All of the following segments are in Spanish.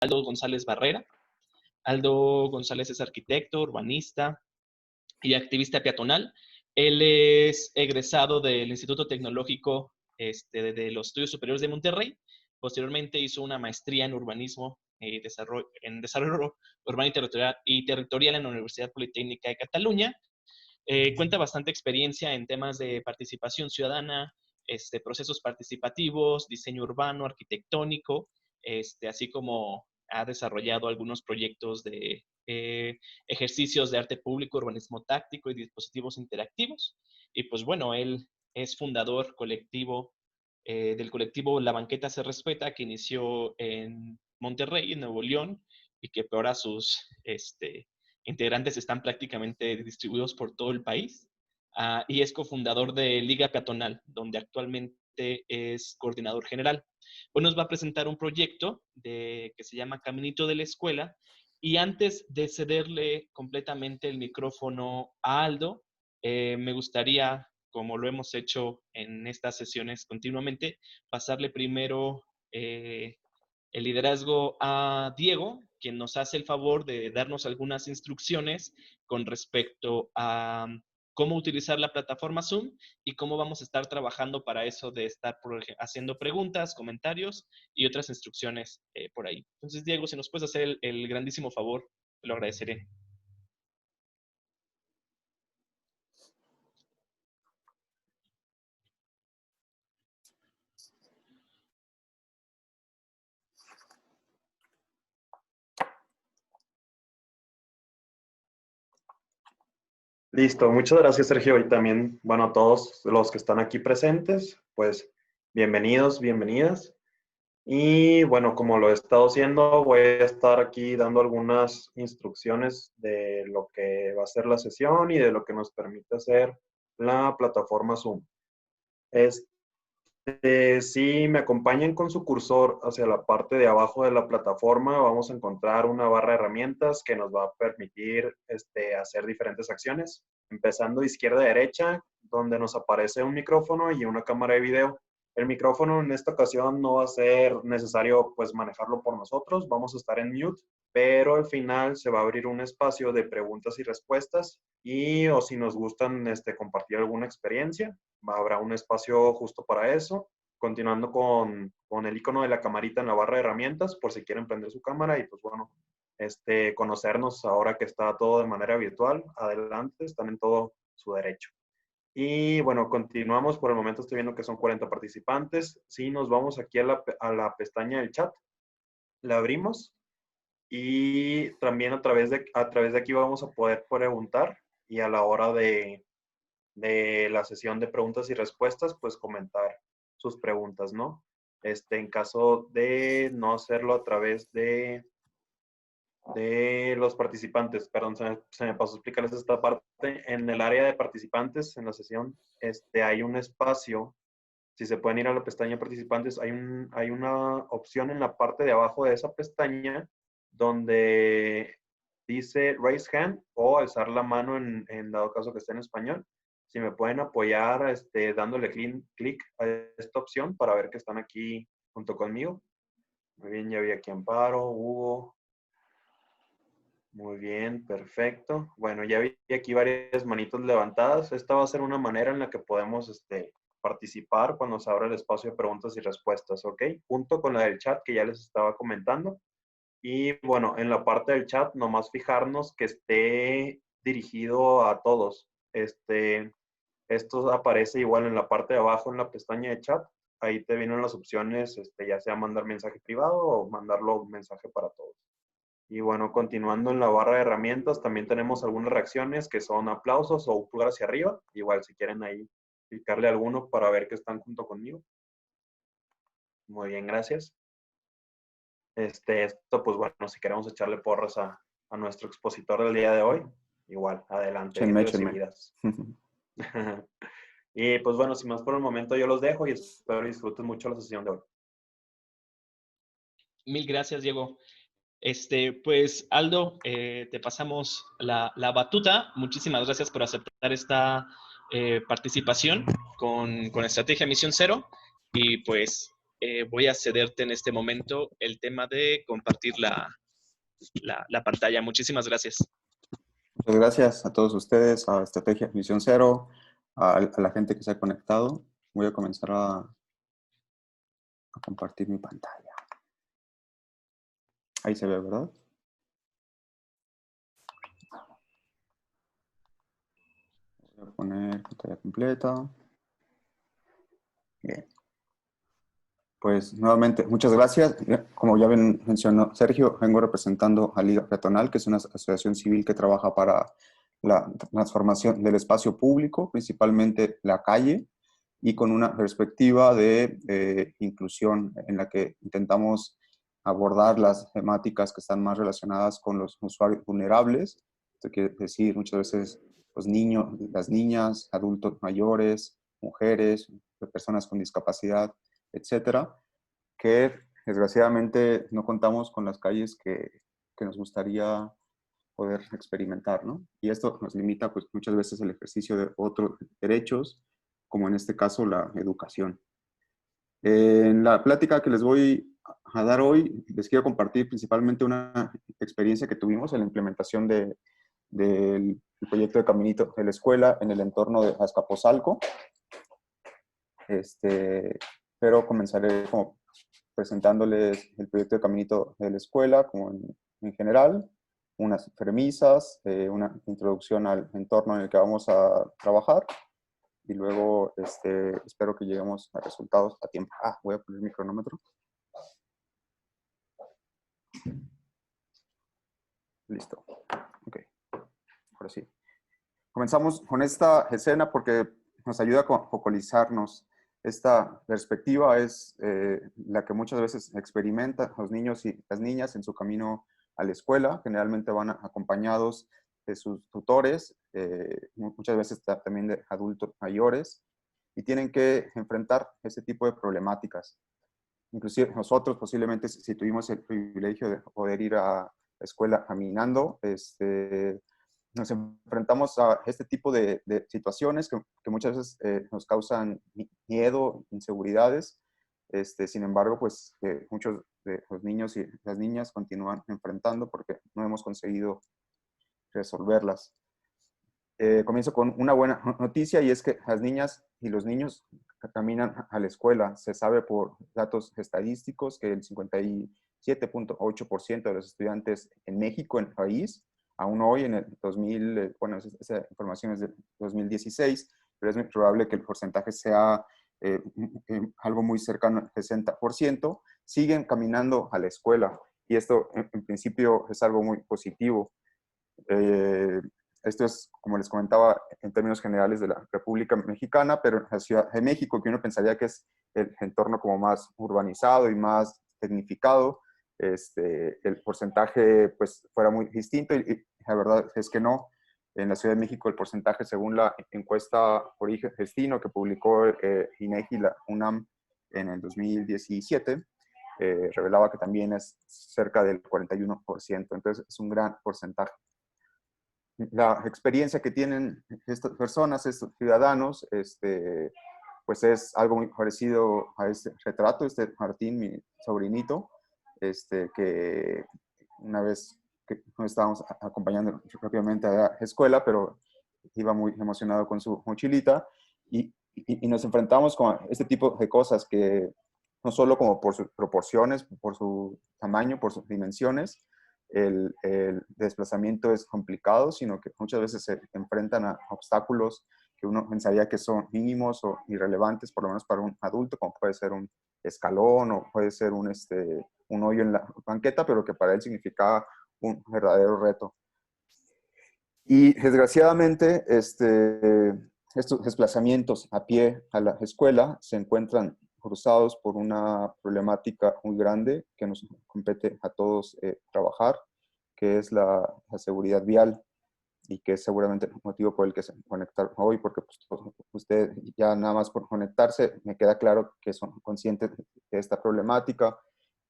Aldo González Barrera. Aldo González es arquitecto, urbanista y activista peatonal. Él es egresado del Instituto Tecnológico de los Estudios Superiores de Monterrey. Posteriormente hizo una maestría en urbanismo, en desarrollo urbano y territorial en la Universidad Politécnica de Cataluña. Cuenta bastante experiencia en temas de participación ciudadana, procesos participativos, diseño urbano, arquitectónico, así como ha desarrollado algunos proyectos de ejercicios de arte público, urbanismo táctico y dispositivos interactivos. Y pues bueno, él es fundador del colectivo La Banqueta Se Respeta, que inició en Monterrey, en Nuevo León, y que ahora sus integrantes están prácticamente distribuidos por todo el país. Y es cofundador de Liga Peatonal, donde actualmente es coordinador general. Hoy nos va a presentar un proyecto que se llama Caminito de la Escuela. Y antes de cederle completamente el micrófono a Aldo, me gustaría, como lo hemos hecho en estas sesiones continuamente, pasarle primero el liderazgo a Diego, quien nos hace el favor de darnos algunas instrucciones con respecto a cómo utilizar la plataforma Zoom y cómo vamos a estar trabajando para eso de estar haciendo preguntas, comentarios y otras instrucciones por ahí. Entonces, Diego, si nos puedes hacer el grandísimo favor, te lo agradeceré. Listo, muchas gracias, Sergio. Y también, bueno, a todos los que están aquí presentes, pues bienvenidos, bienvenidas. Y bueno, como lo he estado haciendo, voy a estar aquí dando algunas instrucciones de lo que va a ser la sesión y de lo que nos permite hacer la plataforma Zoom. Si me acompañan con su cursor hacia la parte de abajo de la plataforma, vamos a encontrar una barra de herramientas que nos va a permitir hacer diferentes acciones. Empezando de izquierda a derecha, donde nos aparece un micrófono y una cámara de video. El micrófono en esta ocasión no va a ser necesario pues manejarlo por nosotros, vamos a estar en mute, pero al final se va a abrir un espacio de preguntas y respuestas y o si nos gustan compartir alguna experiencia, habrá un espacio justo para eso. Continuando con el icono de la camarita en la barra de herramientas, por si quieren prender su cámara y pues bueno, conocernos ahora que está todo de manera virtual, adelante, están en todo su derecho. Y bueno, continuamos. Por el momento estoy viendo que son 40 participantes. Si nos vamos aquí a la pestaña del chat, la abrimos y también a través de aquí vamos a poder preguntar y a la hora de la sesión de preguntas y respuestas, pues comentar sus preguntas, ¿no? En caso de no hacerlo a través de los participantes, perdón, se me pasó a explicarles esta parte. En el área de participantes, en la sesión, hay un espacio. Si se pueden ir a la pestaña de participantes, hay una opción en la parte de abajo de esa pestaña donde dice raise hand o alzar la mano en dado caso que esté en español. Si me pueden apoyar dándole clic a esta opción para ver que están aquí junto conmigo. Muy bien, ya vi aquí Amparo, Hugo. Muy bien, perfecto. Bueno, ya vi aquí varias manitos levantadas. Esta va a ser una manera en la que podemos participar cuando se abra el espacio de preguntas y respuestas, ¿ok? Junto con la del chat que ya les estaba comentando. Y bueno, en la parte del chat, nomás fijarnos que esté dirigido a todos. Esto aparece igual en la parte de abajo en la pestaña de chat. Ahí te vienen las opciones, ya sea mandar mensaje privado o mandarlo mensaje para todos. Y bueno, continuando en la barra de herramientas, también tenemos algunas reacciones que son aplausos o un pulgar hacia arriba. Igual si quieren ahí picarle alguno para ver que están junto conmigo. Muy bien, gracias. Esto pues bueno, si queremos echarle porras a nuestro expositor del día de hoy, igual, adelante, bien recibidas. Y pues bueno, sin más por el momento yo los dejo y espero disfruten mucho la sesión de hoy. Mil gracias, Diego. Pues Aldo, te pasamos la batuta. Muchísimas gracias por aceptar esta participación con Estrategia Misión Cero. Y pues voy a cederte en este momento el tema de compartir la pantalla. Muchísimas gracias. Muchas gracias a todos ustedes, a Estrategia Misión Cero, a la gente que se ha conectado. Voy a comenzar a compartir mi pantalla. Ahí se ve, ¿verdad? Voy a poner pantalla completa. Bien. Pues nuevamente, muchas gracias. Como ya mencionó Sergio, vengo representando a Liga Peatonal, que es una asociación civil que trabaja para la transformación del espacio público, principalmente la calle, y con una perspectiva de inclusión en la que intentamos abordar las temáticas que están más relacionadas con los usuarios vulnerables. Esto quiere decir muchas veces los niños, las niñas, adultos mayores, mujeres, personas con discapacidad, etcétera, que desgraciadamente no contamos con las calles que nos gustaría poder experimentar, ¿no? Y esto nos limita, pues, muchas veces el ejercicio de otros derechos, como en este caso la educación. En la plática que les voy a dar hoy, les quiero compartir principalmente una experiencia que tuvimos en la implementación del proyecto de Caminito de la Escuela en el entorno de Azcapotzalco. Pero comenzaré como presentándoles el proyecto de Caminito de la Escuela como en general, unas premisas, una introducción al entorno en el que vamos a trabajar y luego espero que lleguemos a resultados a tiempo. Voy a poner mi cronómetro. Listo. Ok. Ahora sí. Comenzamos con esta escena porque nos ayuda a focalizarnos. Esta perspectiva es la que muchas veces experimentan los niños y las niñas en su camino a la escuela. Generalmente van acompañados de sus tutores, muchas veces también de adultos mayores, y tienen que enfrentar ese tipo de problemáticas. Inclusive nosotros posiblemente si tuvimos el privilegio de poder ir a la escuela caminando, nos enfrentamos a este tipo de situaciones que muchas veces nos causan miedo, inseguridades. Sin embargo, pues muchos de los niños y las niñas continúan enfrentando porque no hemos conseguido resolverlas. Comienzo con una buena noticia y es que las niñas y los niños caminan a la escuela. Se sabe por datos estadísticos que el 57.8% de los estudiantes en México, en el país, aún hoy en el 2000, bueno, esa información es de 2016, pero es muy probable que el porcentaje sea algo muy cercano al 60%, siguen caminando a la escuela. Y esto en principio es algo muy positivo. Esto es, como les comentaba, en términos generales de la República Mexicana, pero en la Ciudad de México, que uno pensaría que es el entorno como más urbanizado y más tecnificado, el porcentaje pues fuera muy distinto y la verdad es que no. En la Ciudad de México el porcentaje, según la encuesta Origen-Destino que publicó INEGI y la UNAM en el 2017, revelaba que también es cerca del 41%. Entonces es un gran porcentaje. La experiencia que tienen estas personas, estos ciudadanos, pues es algo muy parecido a este retrato, Martín, mi sobrinito, que una vez que no estábamos acompañando propiamente a la escuela, pero iba muy emocionado con su mochilita y nos enfrentamos con este tipo de cosas que no solo como por sus proporciones, por su tamaño, por sus dimensiones, el desplazamiento es complicado, sino que muchas veces se enfrentan a obstáculos que uno pensaría que son mínimos o irrelevantes, por lo menos para un adulto, como puede ser un escalón o puede ser un hoyo en la banqueta, pero que para él significaba un verdadero reto. Y desgraciadamente, estos desplazamientos a pie a la escuela se encuentran cruzados por una problemática muy grande que nos compete a todos trabajar, que es la seguridad vial y que es seguramente el motivo por el que se conectaron hoy, porque pues, usted ya nada más por conectarse, me queda claro que son conscientes de esta problemática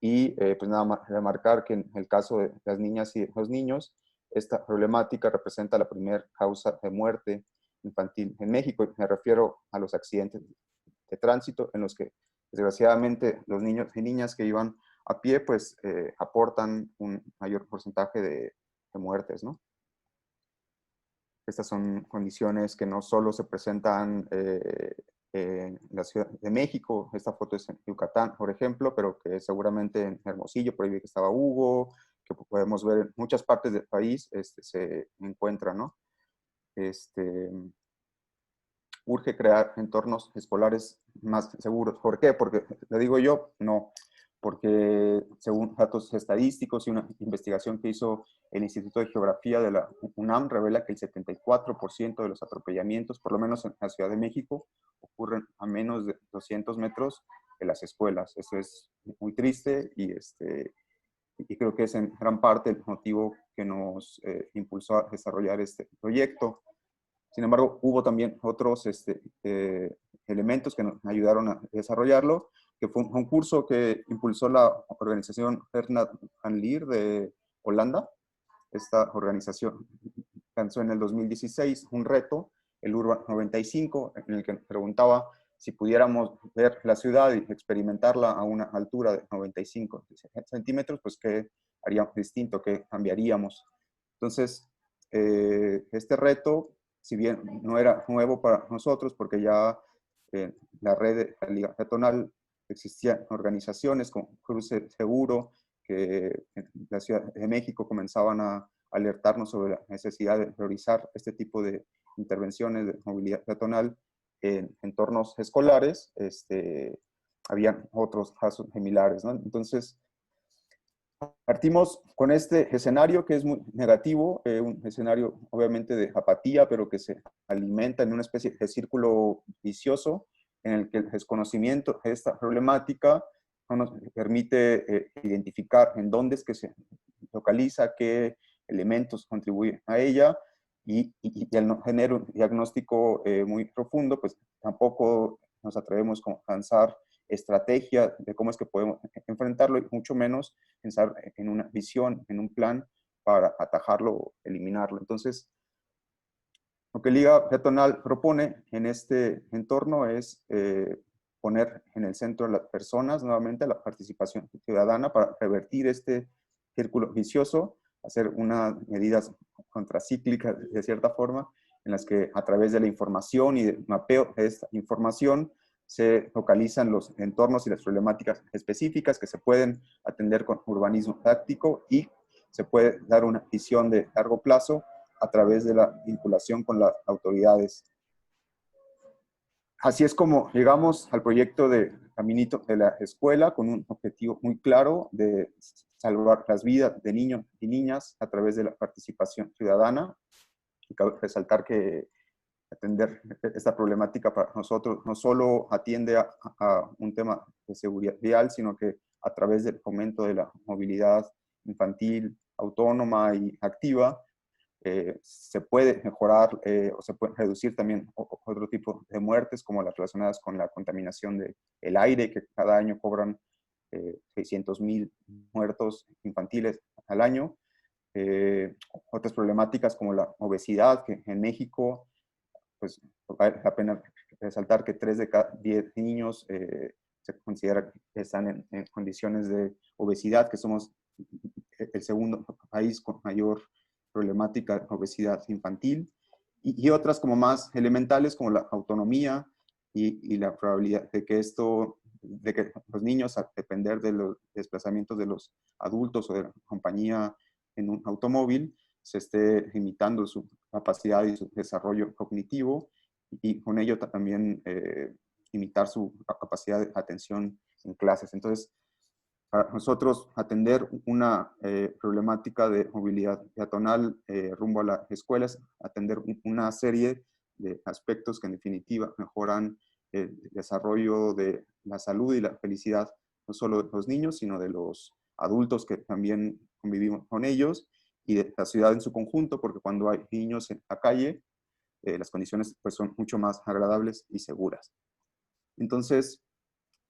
y pues nada más remarcar que en el caso de las niñas y los niños, esta problemática representa la primera causa de muerte infantil en México. Me refiero a los accidentes de tránsito en los que desgraciadamente los niños y niñas que iban a pie, pues aportan un mayor porcentaje de muertes, ¿no? Estas son condiciones que no solo se presentan en la Ciudad de México, esta foto es en Yucatán, por ejemplo, pero que seguramente en Hermosillo, por ahí vi que estaba Hugo, que podemos ver en muchas partes del país, se encuentra, ¿no? Urge crear entornos escolares más seguros. ¿Por qué? Porque, le digo yo, no, porque según datos estadísticos y una investigación que hizo el Instituto de Geografía de la UNAM, revela que el 74% de los atropellamientos, por lo menos en la Ciudad de México, ocurren a menos de 200 metros de las escuelas. Eso es muy triste y creo que es en gran parte el motivo que nos impulsó a desarrollar este proyecto. Sin embargo, hubo también otros elementos que nos ayudaron a desarrollarlo, que fue un curso que impulsó la organización Hernad van Leer de Holanda. Esta organización lanzó en el 2016 un reto, el Urban 95, en el que nos preguntaba si pudiéramos ver la ciudad y experimentarla a una altura de 95 centímetros, pues qué haríamos distinto, qué cambiaríamos. Entonces, este reto, si bien no era nuevo para nosotros, porque ya en la red de la Liga Peatonal existían organizaciones como Cruce Seguro, que en la Ciudad de México comenzaban a alertarnos sobre la necesidad de priorizar este tipo de intervenciones de movilidad peatonal en entornos escolares. Habían otros casos similares, ¿no? Entonces, partimos con este escenario que es muy negativo, un escenario obviamente de apatía, pero que se alimenta en una especie de círculo vicioso en el que el desconocimiento de esta problemática no nos permite identificar en dónde es que se localiza, qué elementos contribuyen a ella, y al no tener un diagnóstico muy profundo, pues tampoco nos atrevemos a lanzar estrategia de cómo es que podemos enfrentarlo, y mucho menos pensar en una visión, en un plan para atajarlo o eliminarlo. Entonces, lo que Liga Peatonal propone en este entorno es poner en el centro a las personas, nuevamente la participación ciudadana, para revertir este círculo vicioso, hacer unas medidas contracíclicas de cierta forma, en las que a través de la información y del mapeo de esta información se localizan los entornos y las problemáticas específicas que se pueden atender con urbanismo táctico, y se puede dar una visión de largo plazo a través de la vinculación con las autoridades. Así es como llegamos al proyecto de Caminito de la Escuela, con un objetivo muy claro de salvar las vidas de niños y niñas a través de la participación ciudadana. Y cabe resaltar que atender esta problemática para nosotros no solo atiende a un tema de seguridad vial, sino que a través del fomento de la movilidad infantil, autónoma y activa, se puede mejorar o se puede reducir también otro tipo de muertes, como las relacionadas con la contaminación del aire, que cada año cobran 600,000 muertos infantiles al año. Otras problemáticas como la obesidad, que en México, pues vale la pena resaltar que 3 de cada 10 niños se considera que están en condiciones de obesidad, que somos el segundo país con mayor problemática de obesidad infantil, y otras como más elementales, como la autonomía y la probabilidad de que los niños, al depender de los desplazamientos de los adultos o de la compañía en un automóvil, se esté limitando su capacidad y su desarrollo cognitivo, y con ello también limitar su capacidad de atención en clases. Entonces, para nosotros atender una problemática de movilidad peatonal rumbo a las escuelas, atender una serie de aspectos que en definitiva mejoran el desarrollo de la salud y la felicidad, no solo de los niños, sino de los adultos que también convivimos con ellos, y de la ciudad en su conjunto, porque cuando hay niños en la calle, las condiciones pues, son mucho más agradables y seguras. Entonces,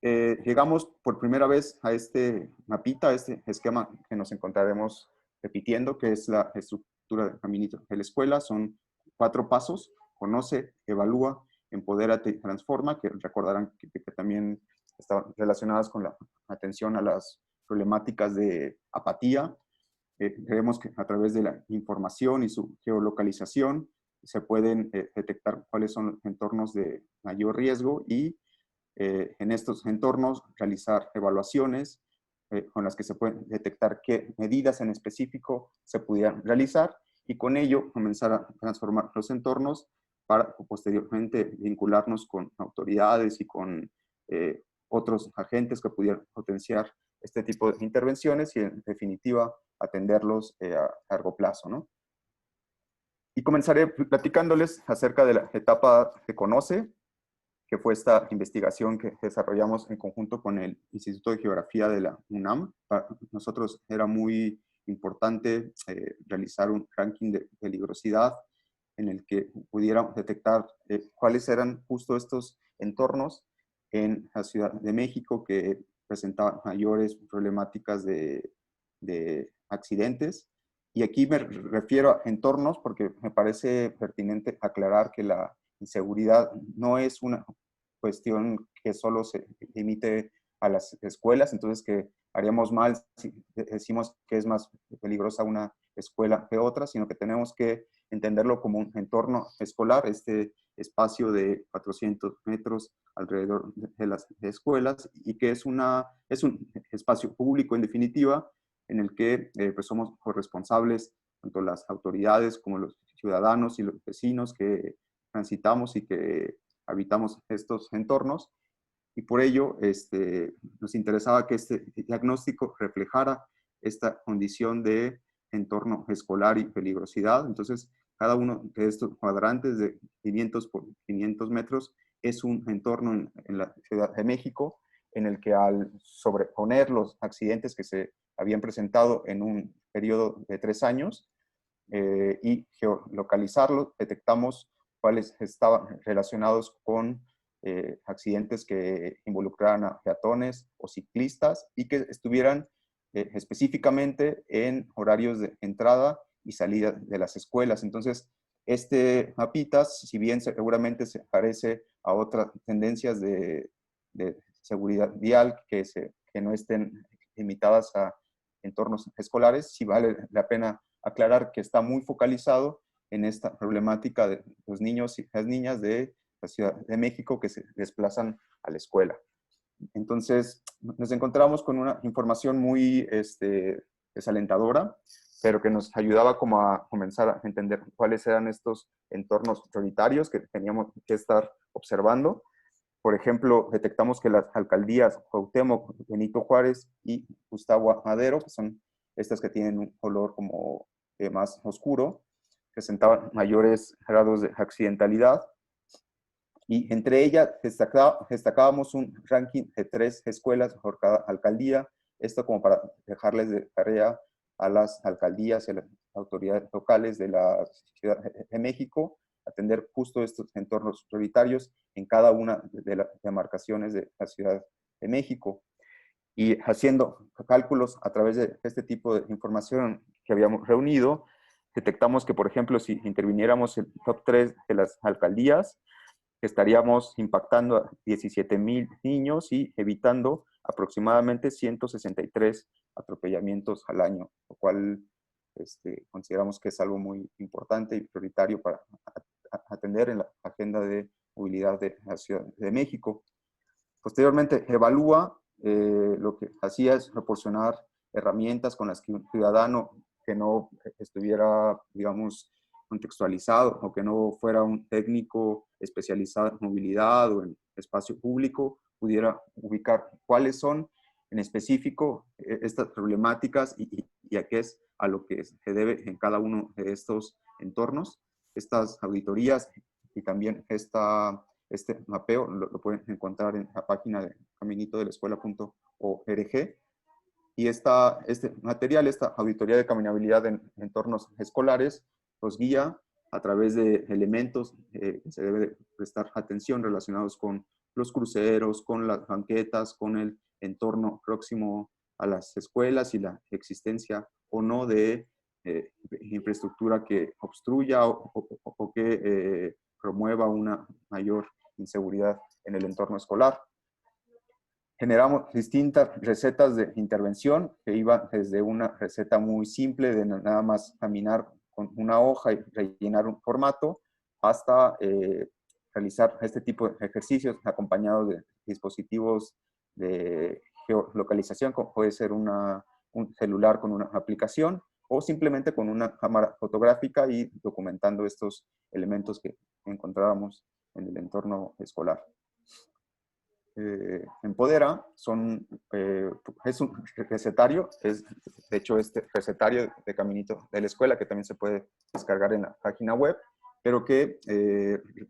llegamos por primera vez a este mapita, a este esquema que nos encontraremos repitiendo, que es la estructura del Caminito de la Escuela. Son 4 pasos: conoce, evalúa, empodérate y transforma, que recordarán que también estaban relacionadas con la atención a las problemáticas de apatía. Creemos que a través de la información y su geolocalización se pueden detectar cuáles son los entornos de mayor riesgo y en estos entornos realizar evaluaciones con las que se pueden detectar qué medidas en específico se pudieran realizar y con ello comenzar a transformar los entornos para posteriormente vincularnos con autoridades y con otros agentes que pudieran potenciar este tipo de intervenciones y en definitiva atenderlos a largo plazo, ¿no? Y comenzaré platicándoles acerca de la etapa que conoce, que fue esta investigación que desarrollamos en conjunto con el Instituto de Geografía de la UNAM. Para nosotros era muy importante realizar un ranking de peligrosidad en el que pudiéramos detectar cuáles eran justo estos entornos en la Ciudad de México que presentaban mayores problemáticas de accidentes. Y aquí me refiero a entornos porque me parece pertinente aclarar que la inseguridad no es una cuestión que solo se limite a las escuelas, entonces que haríamos mal si decimos que es más peligrosa una escuela que otra, sino que tenemos que entenderlo como un entorno escolar, este espacio de 400 metros alrededor de las escuelas y que es un espacio público en definitiva en el que pues somos corresponsables tanto las autoridades como los ciudadanos y los vecinos que transitamos y que habitamos estos entornos. Y por ello nos interesaba que este diagnóstico reflejara esta condición de entorno escolar y peligrosidad. Entonces, cada uno de estos cuadrantes de 500 por 500 metros es un entorno en la Ciudad de México en el que al sobreponer los accidentes que se habían presentado en un periodo de 3 años y geolocalizarlos, detectamos cuáles estaban relacionados con accidentes que involucraran a peatones o ciclistas y que estuvieran específicamente en horarios de entrada y salida de las escuelas. Entonces, este mapitas, si bien seguramente se parece a otras tendencias de seguridad vial que no estén limitadas a entornos escolares, sí vale la pena aclarar que está muy focalizado en esta problemática de los niños y las niñas de la Ciudad de México que se desplazan a la escuela. Entonces, nos encontramos con una información muy desalentadora, pero que nos ayudaba como a comenzar a entender cuáles eran estos entornos prioritarios que teníamos que estar observando. Por ejemplo, detectamos que las alcaldías Cuauhtémoc, Benito Juárez y Gustavo Madero, que son estas que tienen un color como más oscuro, presentaban mayores grados de accidentalidad. Y entre ellas destacábamos un ranking de 3 escuelas por cada alcaldía, esto como para dejarles de tarea a las alcaldías y a las autoridades locales de la Ciudad de México, atender justo estos entornos prioritarios en cada una de las demarcaciones de la Ciudad de México. Y haciendo cálculos a través de este tipo de información que habíamos reunido, detectamos que, por ejemplo, si interviniéramos el top 3 de las alcaldías, estaríamos impactando a 17,000 niños y evitando aproximadamente 163 atropellamientos al año, lo cual consideramos que es algo muy importante y prioritario para atender en la agenda de movilidad de la Ciudad de México. Posteriormente, evalúa lo que hacía es proporcionar herramientas con las que un ciudadano que no estuviera, digamos, contextualizado o que no fuera un técnico especializado en movilidad o en espacio público, pudiera ubicar cuáles son en específico estas problemáticas y a qué es a lo que se debe en cada uno de estos entornos. Estas auditorías y también este mapeo lo pueden encontrar en la página de caminitodelescuela.org. Y este material, esta auditoría de caminabilidad en entornos escolares, los guía a través de elementos que se debe prestar atención relacionados con los cruceros, con las banquetas, con el entorno próximo a las escuelas y la existencia o no de infraestructura que obstruya o que promueva una mayor inseguridad en el entorno escolar. Generamos distintas recetas de intervención que iban desde una receta muy simple de nada más caminar con una hoja y rellenar un formato hasta realizar este tipo de ejercicios acompañados de dispositivos de geolocalización, como puede ser un celular con una aplicación o simplemente con una cámara fotográfica y documentando estos elementos que encontrábamos en el entorno escolar. Empodera es un recetario, es de hecho este recetario de Caminito de la Escuela, que también se puede descargar en la página web, pero que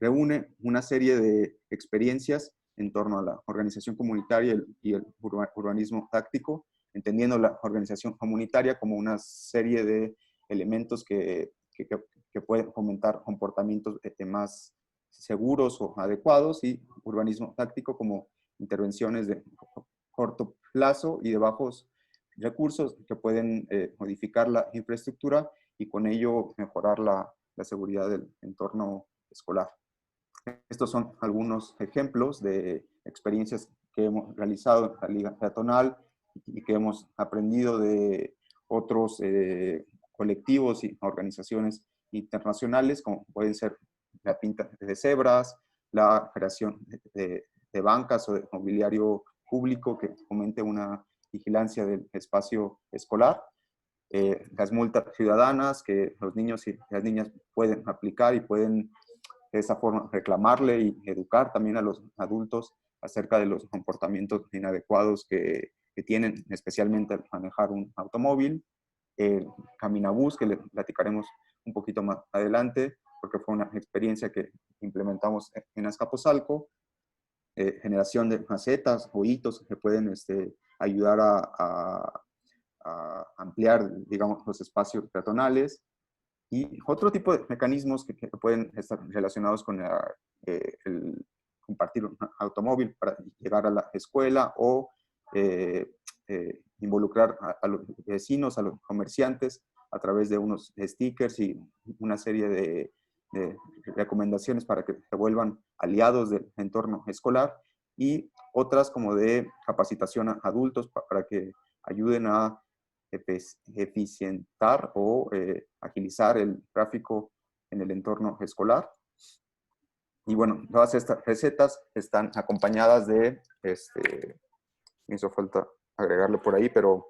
reúne una serie de experiencias en torno a la organización comunitaria y el urbanismo táctico, entendiendo la organización comunitaria como una serie de elementos que pueden fomentar comportamientos más seguros o adecuados, y urbanismo táctico como intervenciones de corto plazo y de bajos recursos que pueden modificar la infraestructura y con ello mejorar la seguridad del entorno escolar. Estos son algunos ejemplos de experiencias que hemos realizado en la Liga Peatonal y que hemos aprendido de otros colectivos y organizaciones internacionales, como pueden ser la pinta de cebras, la creación de bancas o de mobiliario público que fomente una vigilancia del espacio escolar, las multas ciudadanas que los niños y las niñas pueden aplicar y pueden de esa forma reclamarle y educar también a los adultos acerca de los comportamientos inadecuados que tienen, especialmente al manejar un automóvil. Caminabús, que le platicaremos un poquito más adelante, porque fue una experiencia que implementamos en Azcapotzalco. Generación de macetas o hitos que pueden ayudar a ampliar, digamos, los espacios peatonales. Y otro tipo de mecanismos que pueden estar relacionados con el compartir un automóvil para llegar a la escuela o involucrar a los vecinos, a los comerciantes a través de unos stickers y una serie de recomendaciones para que se vuelvan aliados del entorno escolar, y otras como de capacitación a adultos para que ayuden a eficientar o agilizar el tráfico en el entorno escolar. Y bueno, todas estas recetas están acompañadas de, me hizo falta agregarle por ahí, pero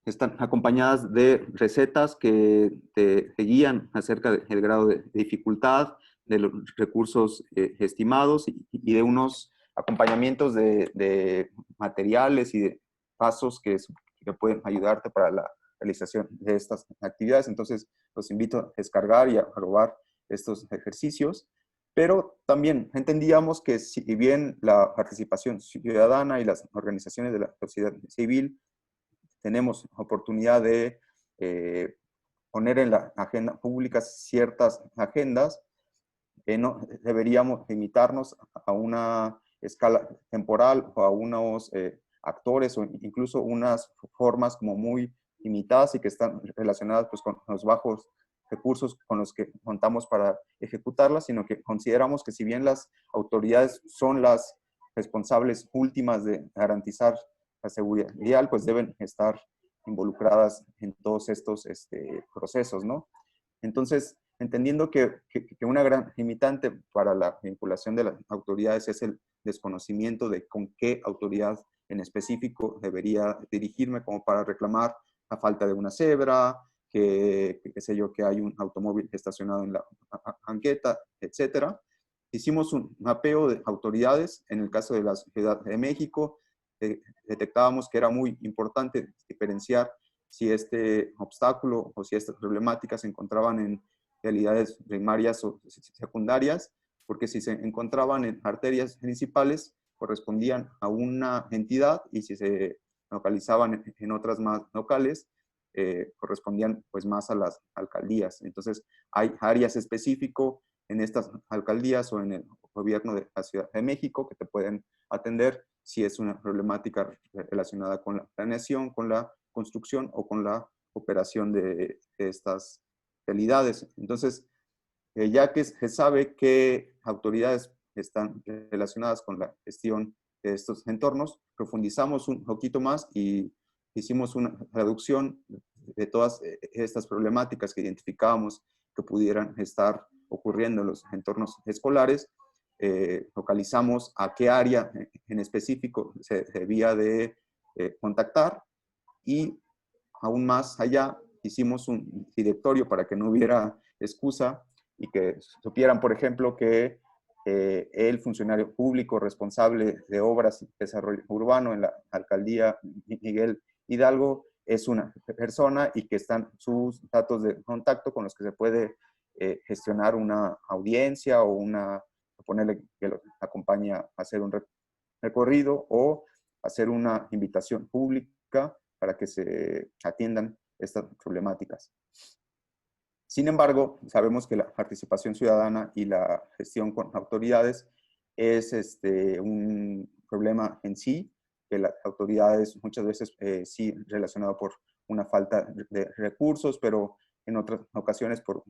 están acompañadas de recetas que te guían acerca del grado de dificultad, de los recursos estimados y de unos acompañamientos de materiales y de pasos que pueden ayudarte para la realización de estas actividades. Entonces, los invito a descargar y a probar estos ejercicios. Pero también entendíamos que si bien la participación ciudadana y las organizaciones de la sociedad civil tenemos oportunidad de poner en la agenda pública ciertas agendas, no deberíamos limitarnos a una escala temporal o a unos actores o incluso unas formas como muy limitadas y que están relacionadas pues, con los bajos recursos con los que contamos para ejecutarlas, sino que consideramos que si bien las autoridades son las responsables últimas de garantizar la seguridad vial, pues deben estar involucradas en todos estos procesos, ¿no? Entonces, entendiendo que una gran limitante para la vinculación de las autoridades es el desconocimiento de con qué autoridad en específico debería dirigirme como para reclamar la falta de una cebra, qué sé yo, que hay un automóvil estacionado en la banqueta, etcétera. Hicimos un mapeo de autoridades. En el caso de la Ciudad de México, detectábamos que era muy importante diferenciar si este obstáculo o si estas problemáticas se encontraban en realidades primarias o secundarias, porque si se encontraban en arterias principales, correspondían a una entidad, y si se localizaban en otras más locales, correspondían pues más a las alcaldías. Entonces, hay áreas específicas en estas alcaldías o en el gobierno de la Ciudad de México que te pueden atender si es una problemática relacionada con la planeación, con la construcción o con la operación de estas realidades. Entonces, ya que se sabe qué autoridades están relacionadas con la gestión estos entornos, profundizamos un poquito más y hicimos una reducción de todas estas problemáticas que identificábamos que pudieran estar ocurriendo en los entornos escolares. Localizamos a qué área en específico se debía de contactar, y aún más allá hicimos un directorio para que no hubiera excusa y que supieran, por ejemplo, que el funcionario público responsable de obras y desarrollo urbano en la alcaldía Miguel Hidalgo es una persona y que están sus datos de contacto con los que se puede gestionar una audiencia o ponerle que lo acompañe a hacer un recorrido o hacer una invitación pública para que se atiendan estas problemáticas. Sin embargo, sabemos que la participación ciudadana y la gestión con autoridades es un problema en sí, que las autoridades muchas veces sí relacionado por una falta de recursos, pero en otras ocasiones por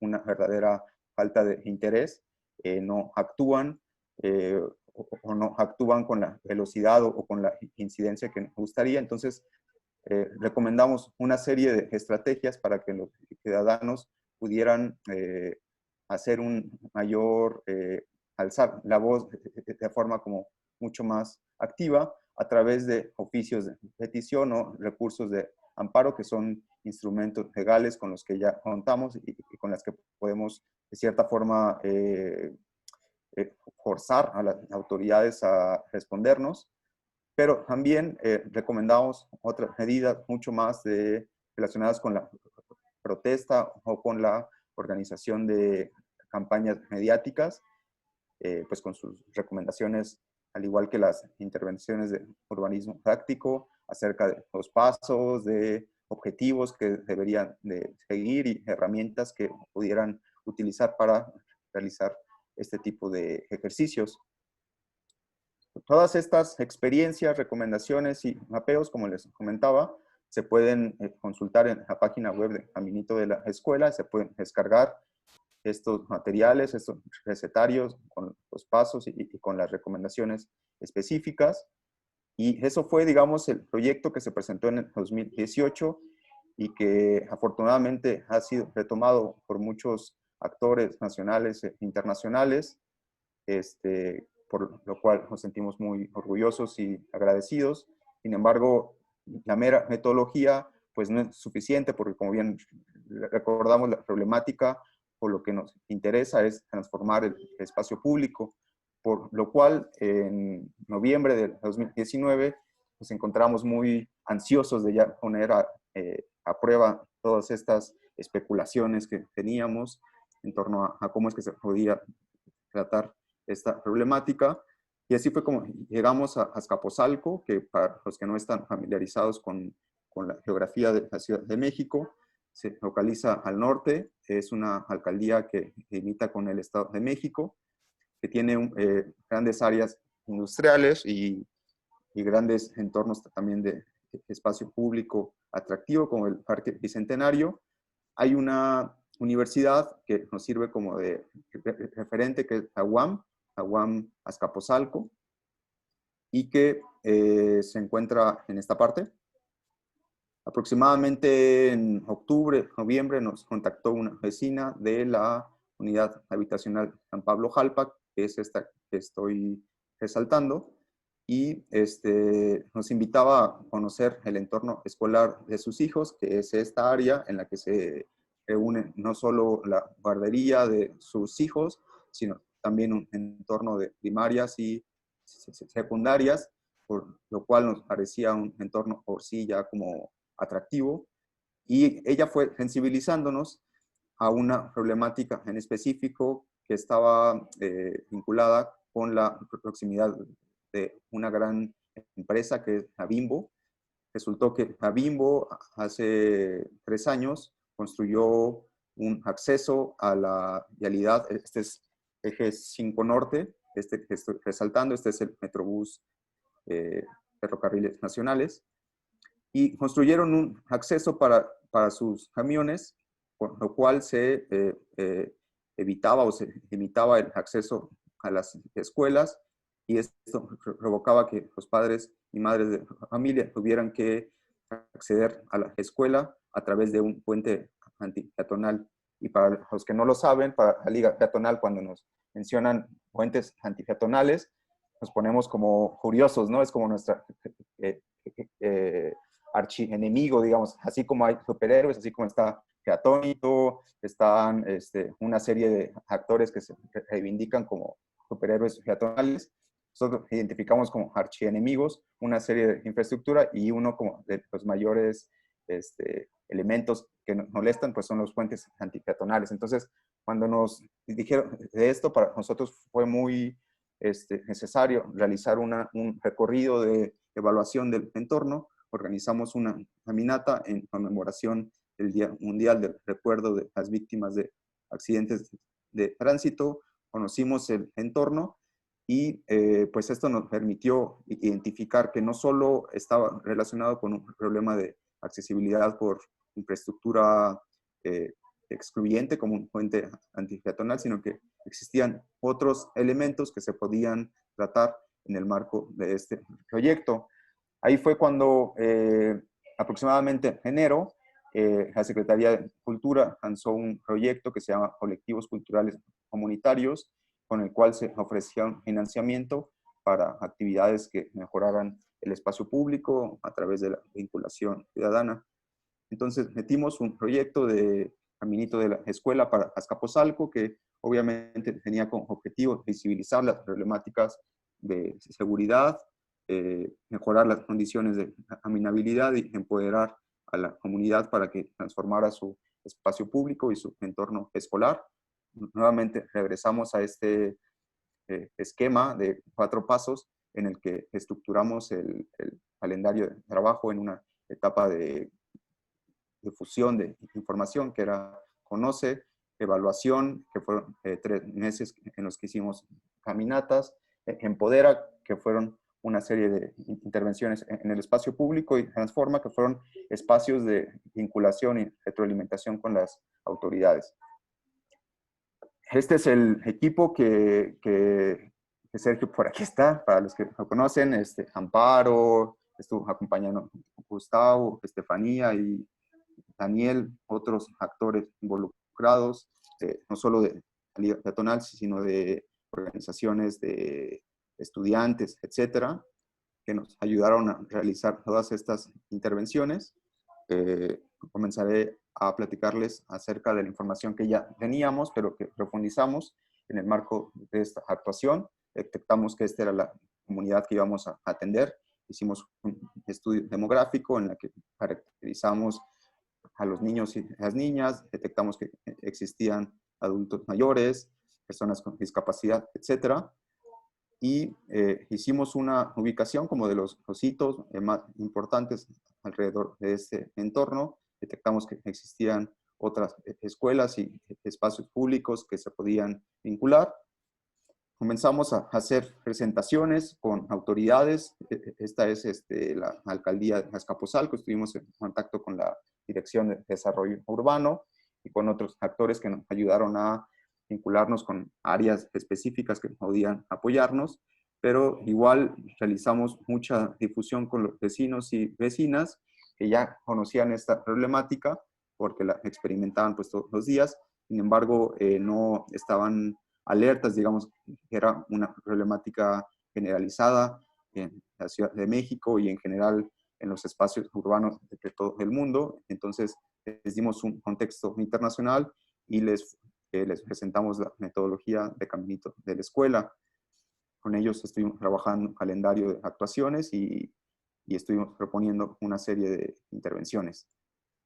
una verdadera falta de interés, no actúan o no actúan con la velocidad o con la incidencia que nos gustaría. Entonces, recomendamos una serie de estrategias para que los ciudadanos pudieran hacer un mayor, alzar la voz de forma como mucho más activa a través de oficios de petición o recursos de amparo, que son instrumentos legales con los que ya contamos y con las que podemos de cierta forma forzar a las autoridades a respondernos. Pero también recomendamos otras medidas mucho más relacionadas con la protesta o con la organización de campañas mediáticas, pues con sus recomendaciones, al igual que las intervenciones de urbanismo práctico, acerca de los pasos, de objetivos que deberían de seguir y herramientas que pudieran utilizar para realizar este tipo de ejercicios. Todas estas experiencias, recomendaciones y mapeos, como les comentaba, se pueden consultar en la página web de Caminito de la Escuela, se pueden descargar estos materiales, estos recetarios con los pasos y con las recomendaciones específicas. Y eso fue, digamos, el proyecto que se presentó en el 2018 y que afortunadamente ha sido retomado por muchos actores nacionales e internacionales, por lo cual nos sentimos muy orgullosos y agradecidos. Sin embargo, la mera metodología pues no es suficiente porque, como bien recordamos, la problemática o lo que nos interesa es transformar el espacio público, por lo cual en noviembre del 2019 nos encontramos muy ansiosos de ya poner a prueba todas estas especulaciones que teníamos en torno a cómo es que se podía tratar esta problemática. Y así fue como llegamos a Azcapotzalco, que para los que no están familiarizados con la geografía de la Ciudad de México, se localiza al norte, es una alcaldía que limita con el Estado de México, que tiene grandes áreas industriales y grandes entornos también de espacio público atractivo, como el Parque Bicentenario. Hay una universidad que nos sirve como de referente, que es la UAM Azcapotzalco, y que se encuentra en esta parte. Aproximadamente en octubre, noviembre, nos contactó una vecina de la unidad habitacional San Pablo Jalpa, que es esta que estoy resaltando, y nos invitaba a conocer el entorno escolar de sus hijos, que es esta área en la que se reúne no solo la guardería de sus hijos, sino también un entorno de primarias y secundarias, por lo cual nos parecía un entorno por sí ya como atractivo. Y ella fue sensibilizándonos a una problemática en específico que estaba vinculada con la proximidad de una gran empresa que es la Bimbo. Resultó que la Bimbo hace 3 años construyó un acceso a la vialidad. Este es eje 5 Norte, que estoy resaltando, este es el Metrobús Ferrocarriles Nacionales, y construyeron un acceso para sus camiones, por lo cual se evitaba o se limitaba el acceso a las escuelas y esto provocaba que los padres y madres de familia tuvieran que acceder a la escuela a través de un puente antipeatonal. Y para los que no lo saben, para la Liga Peatonal, cuando nos mencionan puentes antipeatonales, nos ponemos como furiosos, ¿no? Es como nuestra archienemigo, digamos. Así como hay superhéroes, así como está Peatónito, están una serie de actores que se reivindican como superhéroes peatonales. Nosotros identificamos como archienemigos una serie de infraestructura, y uno como de los mayores elementos que nos molestan, pues son los puentes antipeatonales. Entonces, cuando nos dijeron de esto, para nosotros fue muy necesario realizar un recorrido de evaluación del entorno. Organizamos una caminata en conmemoración del Día Mundial del Recuerdo de las Víctimas de Accidentes de Tránsito. Conocimos el entorno y pues esto nos permitió identificar que no solo estaba relacionado con un problema de accesibilidad por infraestructura excluyente como un puente antipeatonal, sino que existían otros elementos que se podían tratar en el marco de este proyecto. Ahí fue cuando aproximadamente en enero la Secretaría de Cultura lanzó un proyecto que se llama Colectivos Culturales Comunitarios, con el cual se ofrecía un financiamiento para actividades que mejoraran el espacio público a través de la vinculación ciudadana. Entonces metimos un proyecto de Caminito de la Escuela para Azcapotzalco, que obviamente tenía como objetivo visibilizar las problemáticas de seguridad, mejorar las condiciones de caminabilidad y empoderar a la comunidad para que transformara su espacio público y su entorno escolar. Nuevamente regresamos a este esquema de 4 pasos en el que estructuramos el calendario de trabajo en una etapa de difusión de información, que era conoce, evaluación, que fueron 3 meses en los que hicimos caminatas, empodera, que fueron una serie de intervenciones en el espacio público, y transforma, que fueron espacios de vinculación y retroalimentación con las autoridades. Este es el equipo que Sergio por aquí está, para los que lo conocen, Amparo, estuvo acompañando Gustavo, Estefanía y Daniel, otros actores involucrados, no solo de la Liga Peatonal, sino de organizaciones de estudiantes, etcétera, que nos ayudaron a realizar todas estas intervenciones. Comenzaré a platicarles acerca de la información que ya teníamos, pero que profundizamos en el marco de esta actuación. Detectamos que esta era la comunidad que íbamos a atender. Hicimos un estudio demográfico en el que caracterizamos a los niños y las niñas, detectamos que existían adultos mayores, personas con discapacidad, etcétera. Y hicimos una ubicación como de los hitos más importantes alrededor de este entorno. Detectamos que existían otras escuelas y espacios públicos que se podían vincular. Comenzamos a hacer presentaciones con autoridades. Esta es la alcaldía de Azcapotzalco. Estuvimos en contacto con la Dirección de Desarrollo Urbano y con otros actores que nos ayudaron a vincularnos con áreas específicas que podían apoyarnos, pero igual realizamos mucha difusión con los vecinos y vecinas que ya conocían esta problemática porque la experimentaban pues todos los días. Sin embargo, no estaban alertas, digamos, que era una problemática generalizada en la Ciudad de México y en general en los espacios urbanos de todo el mundo. Entonces, les dimos un contexto internacional y les presentamos la metodología de Caminito de la Escuela. Con ellos estuvimos trabajando un calendario de actuaciones y estuvimos proponiendo una serie de intervenciones.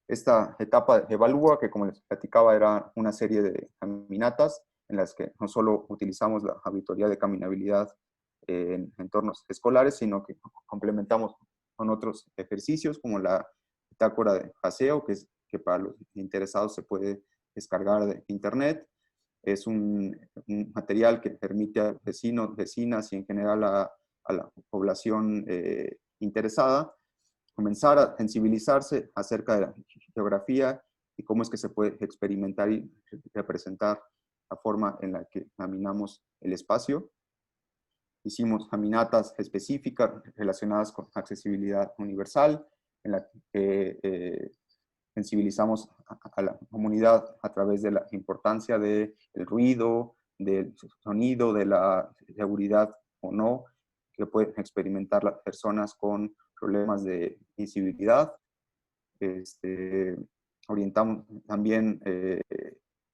Esta etapa de evalúa, que como les platicaba, era una serie de caminatas en las que no solo utilizamos la auditoría de caminabilidad en entornos escolares, sino que complementamos con otros ejercicios como la bitácora de paseo, que para los interesados se puede descargar de internet. Es un material que permite a vecinos, vecinas y en general a la población interesada comenzar a sensibilizarse acerca de la geografía y cómo es que se puede experimentar y representar la forma en la que caminamos el espacio. hicimos caminatas específicas relacionadas con accesibilidad universal, en la que sensibilizamos a la comunidad a través de la importancia del ruido, del sonido, de la seguridad o no que pueden experimentar las personas con problemas de visibilidad. Orientamos también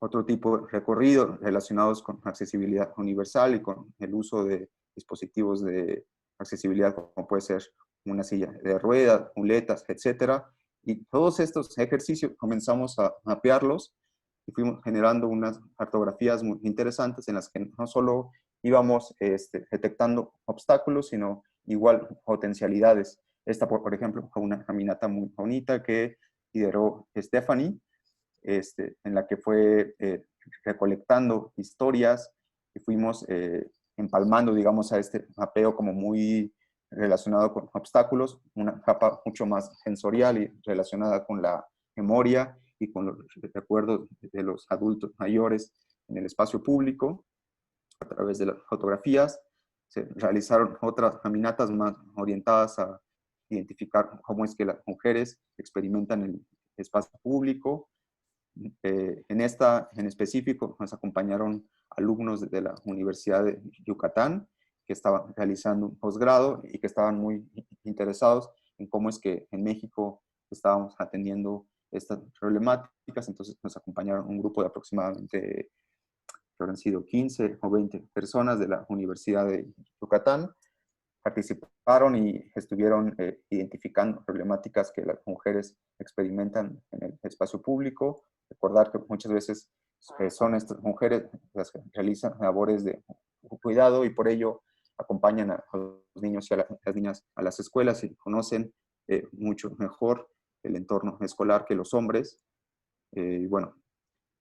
otro tipo de recorrido relacionados con accesibilidad universal y con el uso de dispositivos de accesibilidad como puede ser una silla de ruedas, muletas, etcétera. Y todos estos ejercicios comenzamos a mapearlos y fuimos generando unas cartografías muy interesantes en las que no solo íbamos detectando obstáculos, sino igual potencialidades. Esta, por ejemplo, fue una caminata muy bonita que lideró Stephanie, en la que fue recolectando historias y fuimos empalmando, digamos, a este mapeo como muy relacionado con obstáculos, una capa mucho más sensorial y relacionada con la memoria y con los recuerdos de los adultos mayores en el espacio público. A través de las fotografías se realizaron otras caminatas más orientadas a identificar cómo es que las mujeres experimentan el espacio público. En esta en específico nos acompañaron alumnos de la Universidad de Yucatán que estaban realizando un posgrado y que estaban muy interesados en cómo es que en México estábamos atendiendo estas problemáticas. Entonces nos acompañaron un grupo de aproximadamente, habrán sido 15 o 20 personas de la Universidad de Yucatán. Participaron y estuvieron identificando problemáticas que las mujeres experimentan en el espacio público. Recordar que muchas veces son estas mujeres las que realizan labores de cuidado y por ello acompañan a los niños y a las niñas a las escuelas y conocen mucho mejor el entorno escolar que los hombres. Y bueno,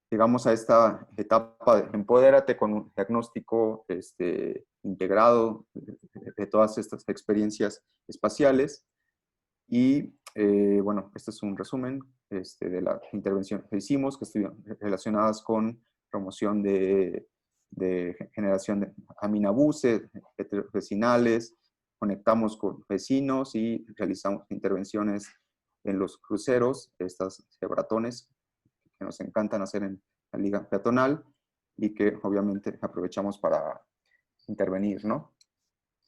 llegamos a esta etapa de empodérate con un diagnóstico integrado de todas estas experiencias espaciales. Y bueno, este es un resumen de la intervención que hicimos, que estuvieron relacionadas con promoción de generación de aminabuses vecinales, conectamos con vecinos y realizamos intervenciones en los cruceros, estas cebratones que nos encantan hacer en la liga peatonal y que obviamente aprovechamos para intervenir, ¿no?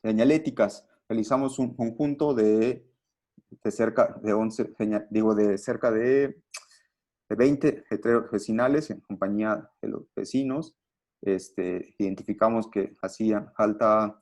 Señaléticas. Realizamos un conjunto de cerca de 11, de cerca de 20 letreros vecinales en compañía de los vecinos. Identificamos que hacían falta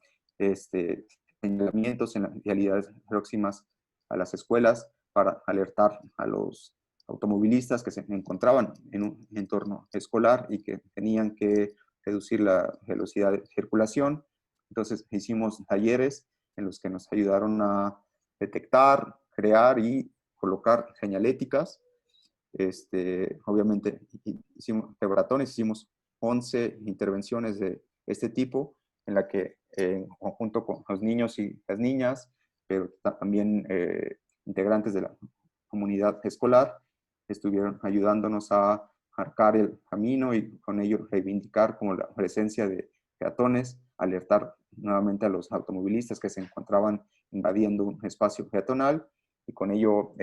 señalamientos en las vialidades próximas a las escuelas para alertar a los automovilistas que se encontraban en un entorno escolar y que tenían que reducir la velocidad de circulación. Entonces hicimos talleres en los que nos ayudaron a detectar, crear y colocar señaléticas. Obviamente hicimos quebratones, hicimos 11 intervenciones de este tipo en la que en conjunto con los niños y las niñas, pero también integrantes de la comunidad escolar, estuvieron ayudándonos a marcar el camino y con ello reivindicar como la presencia de peatones, alertar nuevamente a los automovilistas que se encontraban invadiendo un espacio peatonal y con ello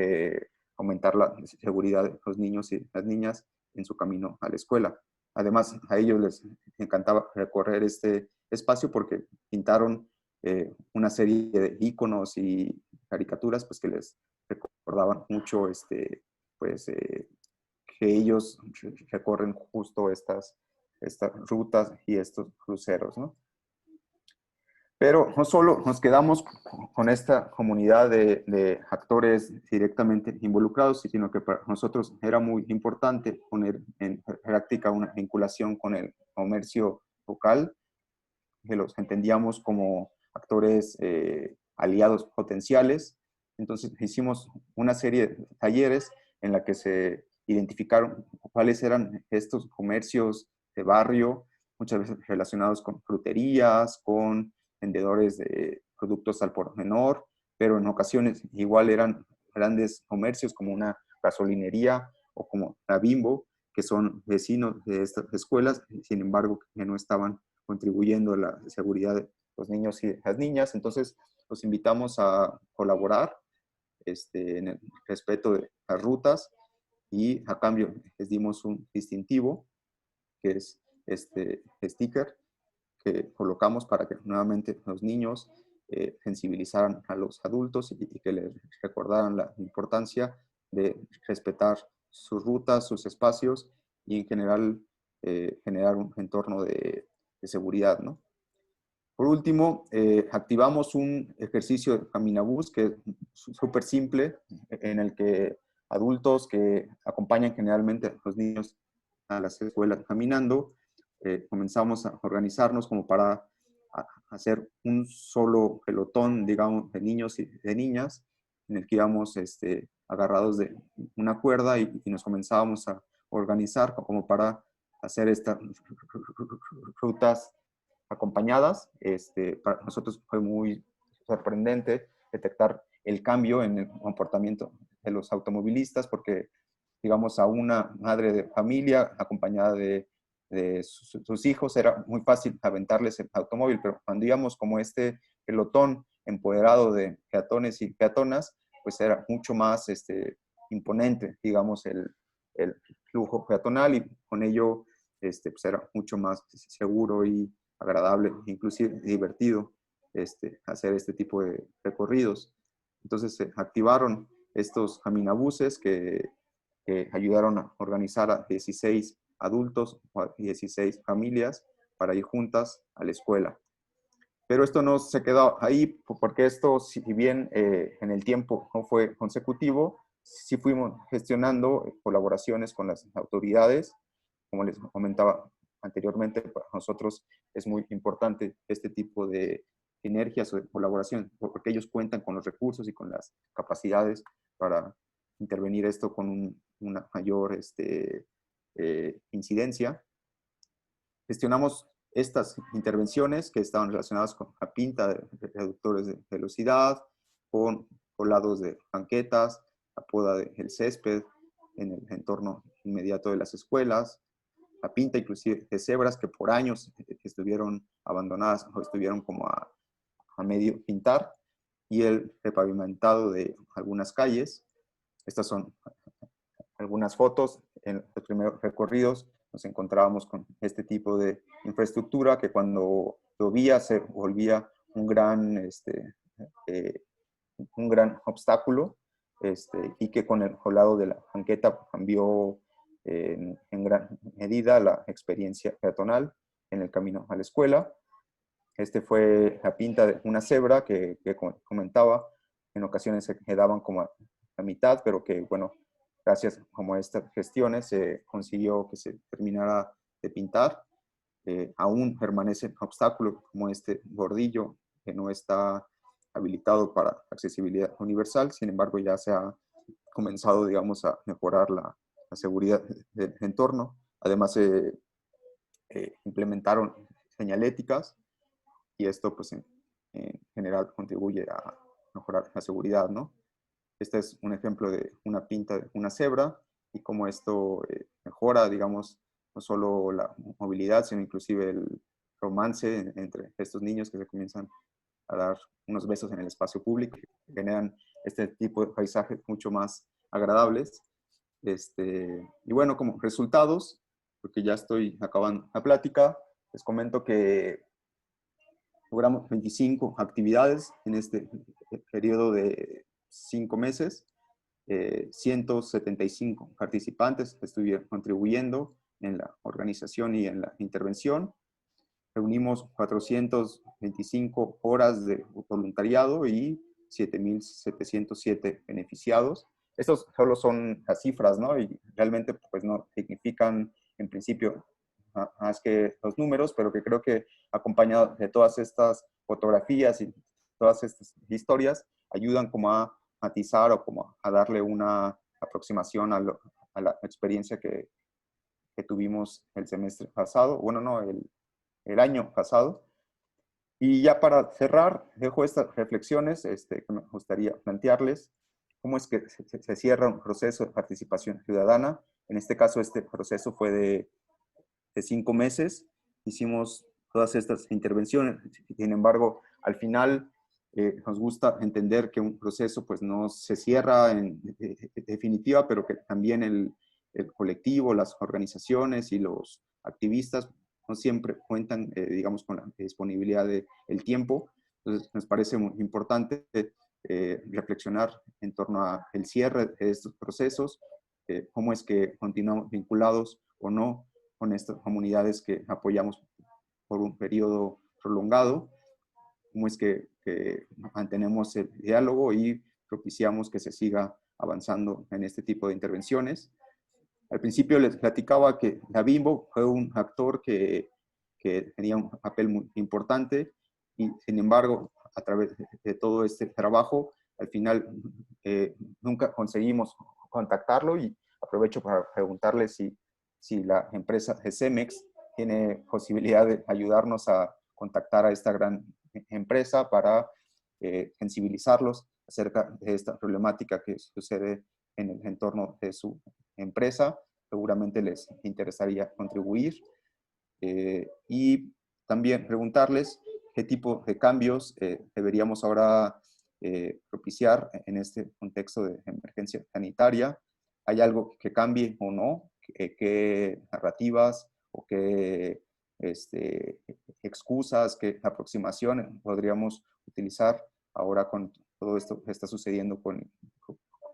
aumentar la seguridad de los niños y las niñas en su camino a la escuela. Además, a ellos les encantaba recorrer este espacio porque pintaron una serie de iconos y caricaturas pues, que les recordaban mucho pues, que ellos recorren justo estas rutas y estos cruceros, ¿no? Pero no solo nos quedamos con esta comunidad de actores directamente involucrados, sino que para nosotros era muy importante poner en práctica una vinculación con el comercio local, que los entendíamos como actores aliados potenciales. Entonces hicimos una serie de talleres en la que se identificaron cuáles eran estos comercios de barrio, muchas veces relacionados con fruterías, con vendedores de productos al por menor, pero en ocasiones igual eran grandes comercios como una gasolinería o como la Bimbo, que son vecinos de estas escuelas, sin embargo, que no estaban contribuyendo a la seguridad los niños y las niñas. Entonces, los invitamos a colaborar en el respeto de las rutas y a cambio les dimos un distintivo que es este sticker que colocamos para que nuevamente los niños sensibilizaran a los adultos y que les recordaran la importancia de respetar sus rutas, sus espacios y en general generar un entorno de seguridad, ¿no? Por último, activamos un ejercicio de caminabús que es súper simple, en el que adultos que acompañan generalmente a los niños a las escuelas caminando, comenzamos a organizarnos como para hacer un solo pelotón, digamos, de niños y de niñas, en el que íbamos agarrados de una cuerda y nos comenzábamos a organizar como para hacer estas rutas acompañadas. Para nosotros fue muy sorprendente detectar el cambio en el comportamiento de los automovilistas, porque, digamos, a una madre de familia acompañada de sus hijos era muy fácil aventarles el automóvil, pero cuando íbamos como este pelotón empoderado de peatones y peatonas, pues era mucho más imponente, digamos, el flujo peatonal, y con ello pues era mucho más seguro y agradable, inclusive divertido hacer este tipo de recorridos. Entonces se activaron estos caminabuses que ayudaron a organizar a 16 adultos o a 16 familias para ir juntas a la escuela. Pero esto no se quedó ahí, porque esto, si bien en el tiempo no fue consecutivo, sí fuimos gestionando colaboraciones con las autoridades. Como les comentaba anteriormente, para nosotros es muy importante este tipo de sinergias o de colaboración, porque ellos cuentan con los recursos y con las capacidades para intervenir esto con una mayor incidencia. Gestionamos estas intervenciones que estaban relacionadas con la pinta de reductores de velocidad, con colados de banquetas, la poda del césped en el entorno inmediato de las escuelas, la pinta inclusive de cebras que por años estuvieron abandonadas o estuvieron como a medio pintar, y el repavimentado de algunas calles. Estas son algunas fotos. En los primeros recorridos nos encontrábamos con este tipo de infraestructura que cuando llovía se volvía un gran obstáculo, y que con el colado de la banqueta cambió en gran medida la experiencia peatonal en el camino a la escuela. Fue la pinta de una cebra que comentaba, en ocasiones se quedaban como a la mitad, pero que, bueno, gracias como a estas gestiones se consiguió que se terminara de pintar. Aún permanecen obstáculos como este bordillo que no está habilitado para accesibilidad universal. Sin embargo, ya se ha comenzado, digamos, a mejorar la seguridad del entorno. Además, se implementaron señaléticas, y esto, pues, en general contribuye a mejorar la seguridad, ¿no? Este es un ejemplo de una pinta de una cebra y cómo esto mejora, digamos, no solo la movilidad, sino inclusive el romance entre estos niños que se comienzan a dar unos besos en el espacio público, que generan este tipo de paisajes mucho más agradables. Y bueno, como resultados, porque ya estoy acabando la plática, les comento que logramos 25 actividades en este periodo de 5 meses. 175 participantes estuvieron contribuyendo en la organización y en la intervención. Reunimos 425 horas de voluntariado y 7.707 beneficiados. Estos solo son las cifras, ¿no? Y realmente, pues, no significan en principio más que los números, pero que creo que acompañado de todas estas fotografías y todas estas historias, ayudan como a matizar o como a darle una aproximación a la experiencia que tuvimos el semestre pasado, bueno, no, el año pasado. Y ya para cerrar, dejo estas reflexiones que me gustaría plantearles. ¿Cómo es que se cierra un proceso de participación ciudadana? En este caso, este proceso fue de 5 meses. Hicimos todas estas intervenciones. Sin embargo, al final nos gusta entender que un proceso pues no se cierra en definitiva, pero que también el colectivo, las organizaciones y los activistas no siempre cuentan, digamos, con la disponibilidad del tiempo. Entonces, nos parece muy importante reflexionar en torno al cierre de estos procesos, cómo es que continuamos vinculados o no con estas comunidades que apoyamos por un periodo prolongado, cómo es que mantenemos el diálogo y propiciamos que se siga avanzando en este tipo de intervenciones. Al principio les platicaba que la Bimbo fue un actor que tenía un papel muy importante y sin embargo a través de todo este trabajo al final nunca conseguimos contactarlo y aprovecho para preguntarle si la empresa Cemex tiene posibilidad de ayudarnos a contactar a esta gran empresa para sensibilizarlos acerca de esta problemática que sucede en el entorno de su empresa. Seguramente les interesaría contribuir. Y también preguntarles qué tipo de cambios deberíamos ahora propiciar en este contexto de emergencia sanitaria. ¿Hay algo que cambie o no? ¿Qué narrativas o qué excusas, qué aproximación podríamos utilizar ahora con todo esto que está sucediendo con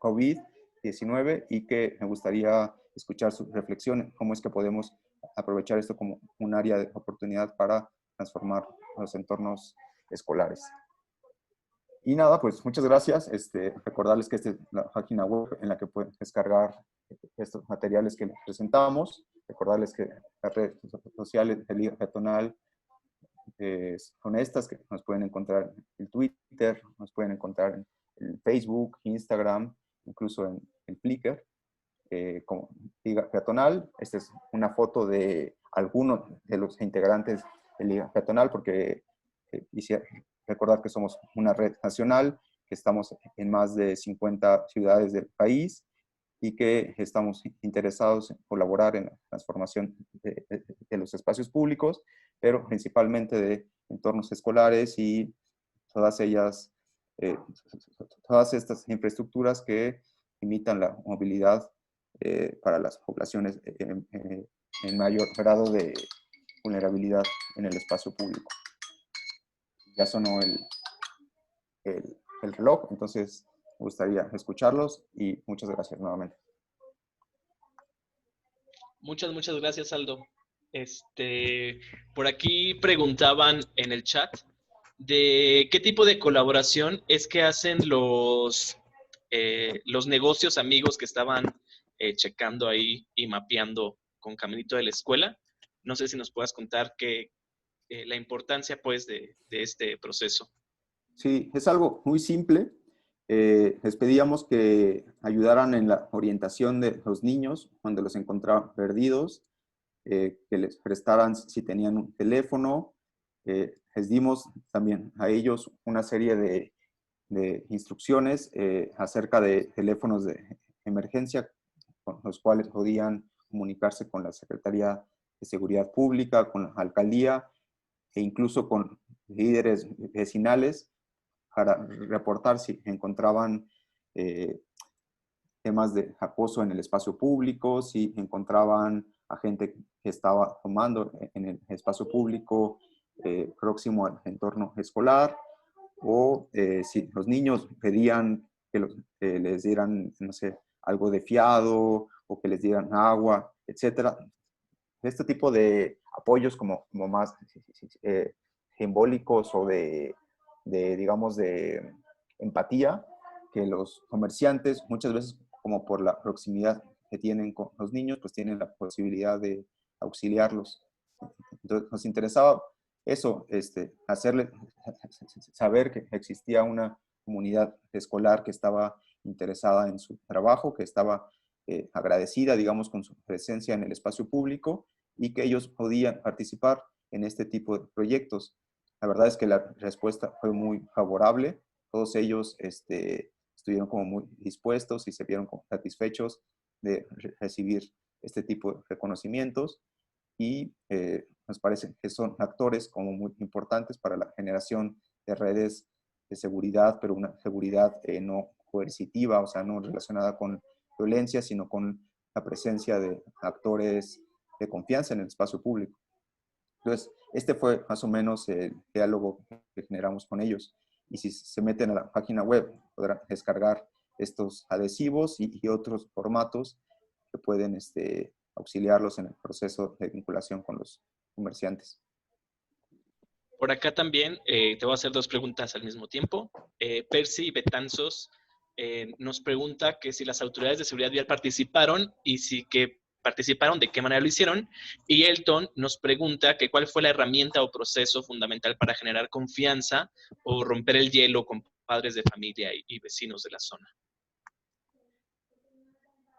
COVID-19? Y que me gustaría escuchar sus reflexiones, cómo es que podemos aprovechar esto como un área de oportunidad para transformar los entornos escolares. Y nada, pues muchas gracias. Recordarles que esta es la página web en la que pueden descargar estos materiales que les presentamos. Recordarles que las redes sociales de Liga Peatonal son estas, que nos pueden encontrar en Twitter, nos pueden encontrar en Facebook, Instagram, incluso en Flickr. Como Liga Peatonal. Esta es una foto de algunos de los integrantes de Liga Peatonal, porque quisiera recordar que somos una red nacional, que estamos en más de 50 ciudades del país y que estamos interesados en colaborar en la transformación de los espacios públicos, pero principalmente de entornos escolares y todas ellas, todas estas infraestructuras que limitan la movilidad para las poblaciones en mayor grado de vulnerabilidad en el espacio público. Ya sonó el reloj, entonces me gustaría escucharlos y muchas gracias nuevamente. Muchas gracias, Aldo. Por aquí preguntaban en el chat de qué tipo de colaboración es que hacen los negocios amigos que estaban checando ahí y mapeando con Caminito de la Escuela. No sé si nos puedas contar la importancia, pues, de este proceso. Sí, es algo muy simple. Les pedíamos que ayudaran en la orientación de los niños cuando los encontraban perdidos, que les prestaran si tenían un teléfono. Les dimos también a ellos una serie de instrucciones acerca de teléfonos de emergencia con los cuales podían comunicarse con la Secretaría de Seguridad Pública, con la alcaldía e incluso con líderes vecinales para reportar si encontraban temas de acoso en el espacio público, si encontraban a gente que estaba tomando en el espacio público próximo al entorno escolar, o si los niños pedían que les dieran, no sé, algo de fiado o que les dieran agua, etcétera. Este tipo de apoyos como más simbólicos o digamos, de empatía, que los comerciantes muchas veces, como por la proximidad que tienen con los niños, pues tienen la posibilidad de auxiliarlos. Entonces nos interesaba eso, hacerle saber que existía una comunidad escolar que estaba interesada en su trabajo, que estaba agradecida, digamos, con su presencia en el espacio público y que ellos podían participar en este tipo de proyectos. La verdad es que la respuesta fue muy favorable. Todos ellos estuvieron como muy dispuestos y se vieron como satisfechos de recibir este tipo de reconocimientos y nos parece que son actores como muy importantes para la generación de redes de seguridad, pero una seguridad no coercitiva, o sea, no relacionada con violencia, sino con la presencia de actores de confianza en el espacio público. Entonces, este fue más o menos el diálogo que generamos con ellos. Y si se meten a la página web, podrán descargar estos adhesivos y otros formatos que pueden auxiliarlos en el proceso de vinculación con los comerciantes. Por acá también te voy a hacer dos preguntas al mismo tiempo. Percy Betanzos nos pregunta que si las autoridades de seguridad vial participaron y si que participaron, de qué manera lo hicieron. Y Elton nos pregunta que cuál fue la herramienta o proceso fundamental para generar confianza o romper el hielo con padres de familia y vecinos de la zona.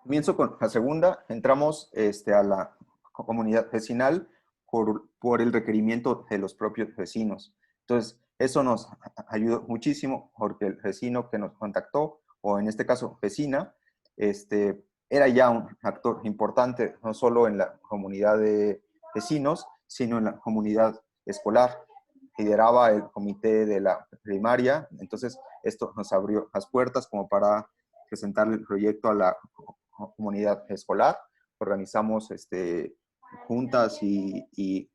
Comienzo con la segunda. Entramos a la comunidad vecinal por el requerimiento de los propios vecinos. Entonces, eso nos ayudó muchísimo porque el vecino que nos contactó, o en este caso vecina, era ya un actor importante, no solo en la comunidad de vecinos, sino en la comunidad escolar. Lideraba el comité de la primaria, entonces esto nos abrió las puertas como para presentarle el proyecto a la comunidad escolar. Organizamos juntas y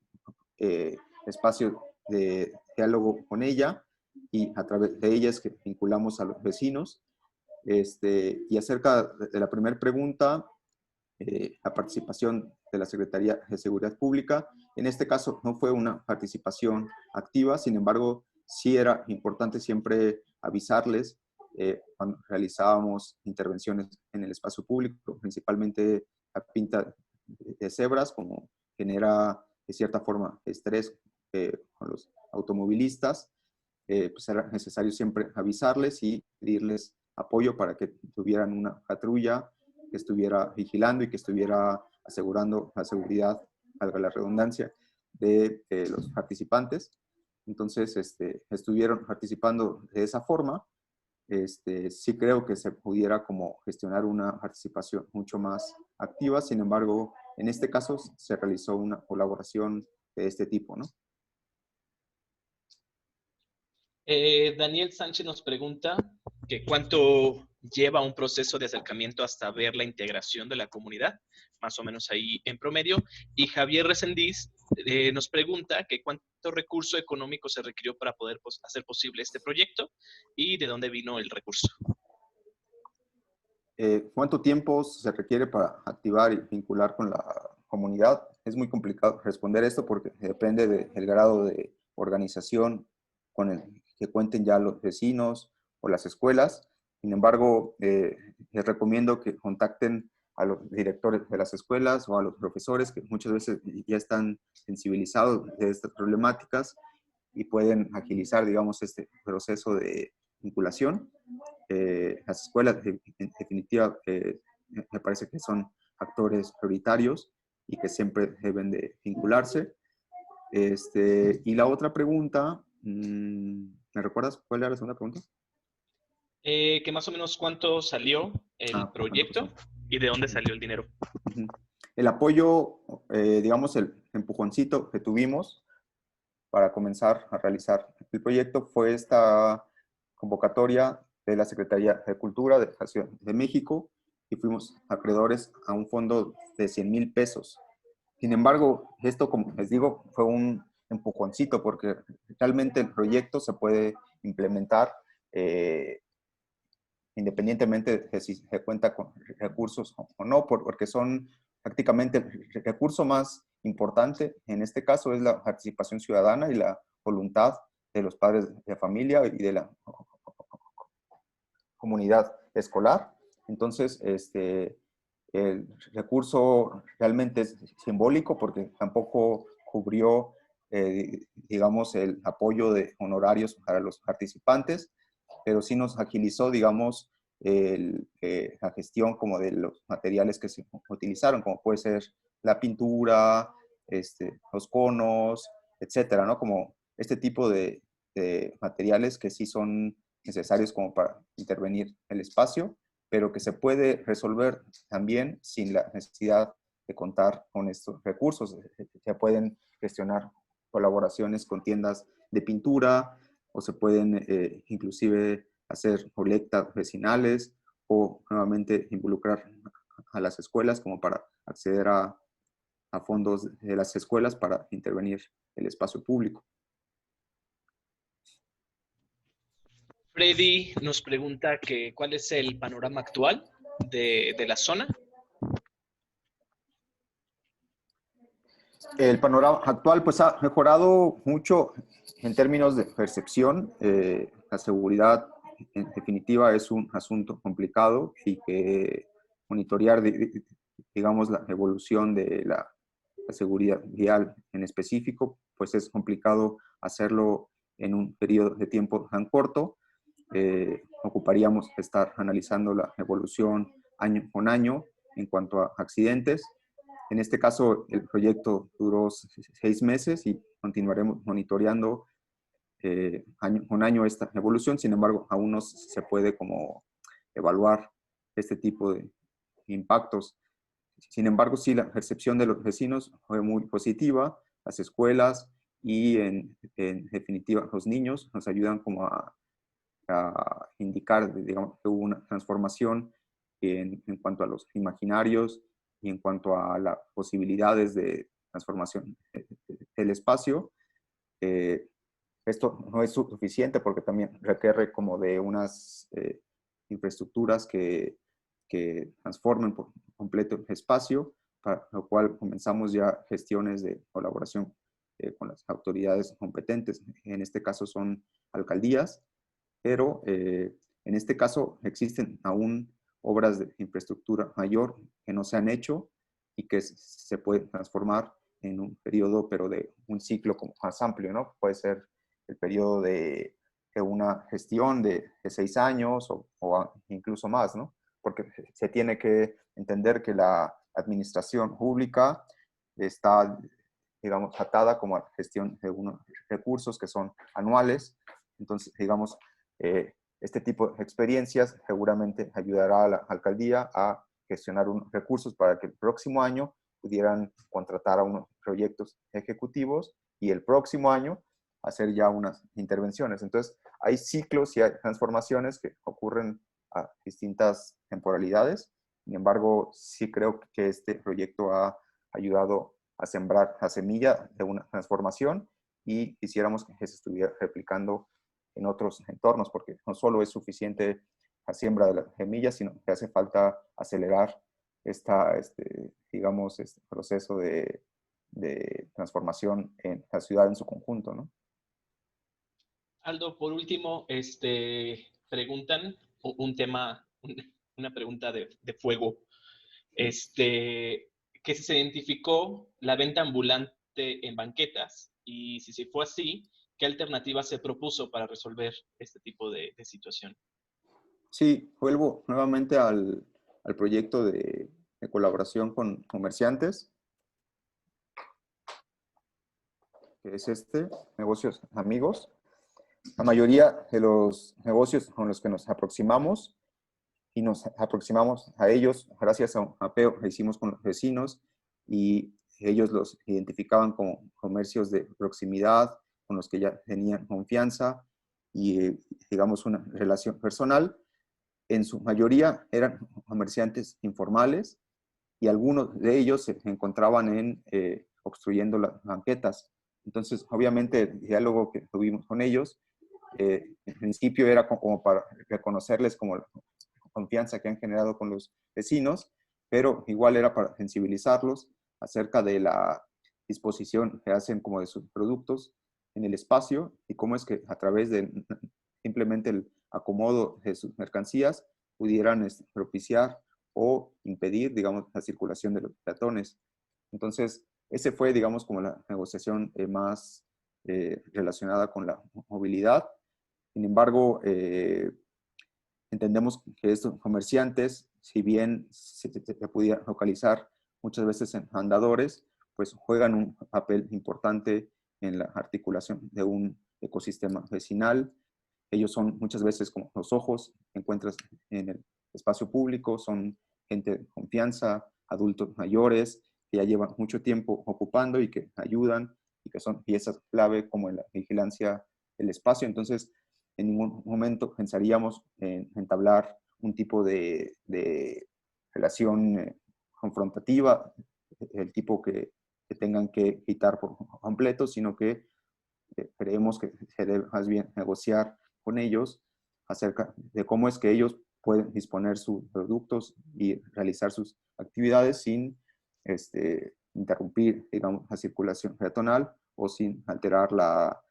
espacios de diálogo con ella, y a través de ellas que vinculamos a los vecinos. Y acerca de la primera pregunta, la participación de la Secretaría de Seguridad Pública, en este caso no fue una participación activa, sin embargo, sí era importante siempre avisarles cuando realizábamos intervenciones en el espacio público, principalmente la pinta de cebras, como genera de cierta forma estrés con los automovilistas. Pues era necesario siempre avisarles y pedirles apoyo para que tuvieran una patrulla que estuviera vigilando y que estuviera asegurando la seguridad, valga la redundancia, de los participantes. Entonces, estuvieron participando de esa forma. Sí creo que se pudiera como gestionar una participación mucho más activa. Sin embargo, en este caso se realizó una colaboración de este tipo, ¿no? Daniel Sánchez nos pregunta que cuánto lleva un proceso de acercamiento hasta ver la integración de la comunidad, más o menos ahí en promedio. Y Javier Resendiz nos pregunta que cuánto recurso económico se requirió para poder hacer posible este proyecto y de dónde vino el recurso. ¿Cuánto tiempo se requiere para activar y vincular con la comunidad? Es muy complicado responder esto porque depende del grado de organización con el que cuenten ya los vecinos o las escuelas. Sin embargo, les recomiendo que contacten a los directores de las escuelas o a los profesores que muchas veces ya están sensibilizados de estas problemáticas y pueden agilizar, digamos, este proceso de vinculación. Las escuelas, en definitiva, me parece que son actores prioritarios y que siempre deben de vincularse. Y la otra pregunta, ¿me recuerdas cuál era la segunda pregunta? Que más o menos cuánto salió el proyecto y de dónde salió el dinero. El apoyo, digamos, el empujoncito que tuvimos para comenzar a realizar el proyecto fue esta convocatoria de la Secretaría de Cultura de la Ciudad de México y fuimos acreedores a un fondo de 100,000 pesos. Sin embargo, esto, como les digo, fue un empujoncito porque realmente el proyecto se puede implementar independientemente de si se cuenta con recursos o no, porque son prácticamente el recurso más importante en este caso es la participación ciudadana y la voluntad de los padres de familia y de la comunidad escolar. Entonces, el recurso realmente es simbólico porque tampoco cubrió, digamos, el apoyo de honorarios para los participantes, pero sí nos agilizó, digamos, la gestión como de los materiales que se utilizaron, como puede ser la pintura, los conos, etcétera, ¿no? Como este tipo de materiales que sí son necesarios como para intervenir el espacio, pero que se puede resolver también sin la necesidad de contar con estos recursos. Se pueden gestionar colaboraciones con tiendas de pintura o se pueden inclusive hacer colectas vecinales o nuevamente involucrar a las escuelas como para acceder a fondos de las escuelas para intervenir el espacio público. Freddy nos pregunta que cuál es el panorama actual de la zona. El panorama actual pues ha mejorado mucho en términos de percepción. La seguridad en definitiva es un asunto complicado y que monitorear, digamos, la evolución de la seguridad vial en específico, pues es complicado hacerlo en un periodo de tiempo tan corto. Ocuparíamos estar analizando la evolución año con año en cuanto a accidentes. En este caso, el proyecto duró 6 meses y continuaremos monitoreando año con año esta evolución. Sin embargo, aún no se puede como evaluar este tipo de impactos. Sin embargo, sí, la percepción de los vecinos fue muy positiva. Las escuelas y en definitiva los niños nos ayudan como a indicar, digamos, que hubo una transformación en cuanto a los imaginarios y en cuanto a las posibilidades de transformación del espacio. Esto no es suficiente porque también requiere como de unas infraestructuras que transformen por completo el espacio, para lo cual comenzamos ya gestiones de colaboración con las autoridades competentes. En este caso son alcaldías, pero en este caso existen aún obras de infraestructura mayor que no se han hecho y que se pueden transformar en un periodo, pero de un ciclo como más amplio, ¿no? Puede ser el periodo de una gestión de 6 años o incluso más, ¿no? Porque se tiene que entender que la administración pública está, digamos, atada como a la gestión de unos recursos que son anuales. Entonces, digamos, este tipo de experiencias seguramente ayudará a la alcaldía a gestionar unos recursos para que el próximo año pudieran contratar a unos proyectos ejecutivos y el próximo año hacer ya unas intervenciones. Entonces, hay ciclos y hay transformaciones que ocurren a distintas temporalidades. Sin embargo, sí creo que este proyecto ha ayudado a sembrar la semilla de una transformación y quisiéramos que se estuviera replicando en otros entornos, porque no solo es suficiente la siembra de las semillas, sino que hace falta acelerar digamos, este proceso de transformación en la ciudad en su conjunto, ¿no? Aldo, por último, preguntan un tema, una pregunta de fuego, que si se identificó la venta ambulante en banquetas y si fue así, ¿qué alternativa se propuso para resolver este tipo de situación? Sí, vuelvo nuevamente al proyecto de colaboración con comerciantes, que es Negocios Amigos. La mayoría de los negocios con los que nos aproximamos y nos aproximamos a ellos gracias a un mapeo que hicimos con los vecinos y ellos los identificaban como comercios de proximidad con los que ya tenían confianza y, digamos, una relación personal. En su mayoría eran comerciantes informales y algunos de ellos se encontraban obstruyendo las banquetas. Entonces, obviamente, el diálogo que tuvimos con ellos, en principio era como para reconocerles como la confianza que han generado con los vecinos, pero igual era para sensibilizarlos acerca de la disposición que hacen como de sus productos en el espacio y cómo es que a través de simplemente el acomodo de sus mercancías pudieran propiciar o impedir, digamos, la circulación de los peatones. Entonces, ese fue, digamos, como la negociación más relacionada con la movilidad. Sin embargo, entendemos que estos comerciantes, si bien se pudiera localizar muchas veces en andadores, pues juegan un papel importante en la articulación de un ecosistema vecinal. Ellos son muchas veces como los ojos que encuentras en el espacio público, son gente de confianza, adultos mayores, que ya llevan mucho tiempo ocupando y que ayudan y que son piezas clave como en la vigilancia del espacio. Entonces, en ningún momento pensaríamos en entablar un tipo de relación confrontativa, el tipo que tengan que quitar por completo, sino que creemos que se debe más bien negociar con ellos acerca de cómo es que ellos pueden disponer sus productos y realizar sus actividades sin interrumpir, digamos, la circulación peatonal o sin alterar la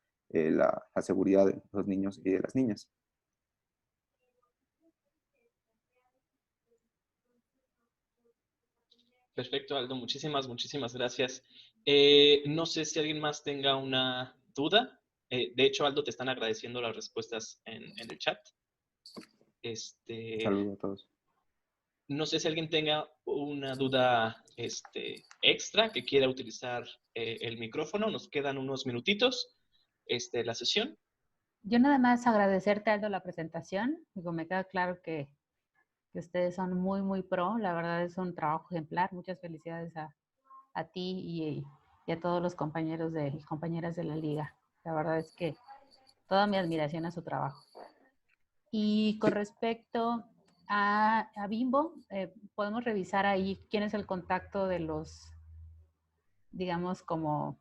seguridad de los niños y de las niñas. Perfecto, Aldo. Muchísimas gracias. No sé si alguien más tenga una duda. De hecho, Aldo, te están agradeciendo las respuestas en el chat. Saludos a todos. No sé si alguien tenga una duda extra que quiera utilizar el micrófono. Nos quedan unos minutitos la sesión. Yo nada más agradecerte, Aldo, la presentación. Digo, me queda claro que ustedes son muy, muy pro. La verdad es un trabajo ejemplar. Muchas felicidades a ti y a todos los compañeros y compañeras de la liga. La verdad es que toda mi admiración a su trabajo. Y con respecto a Bimbo, podemos revisar ahí quién es el contacto de los, digamos, como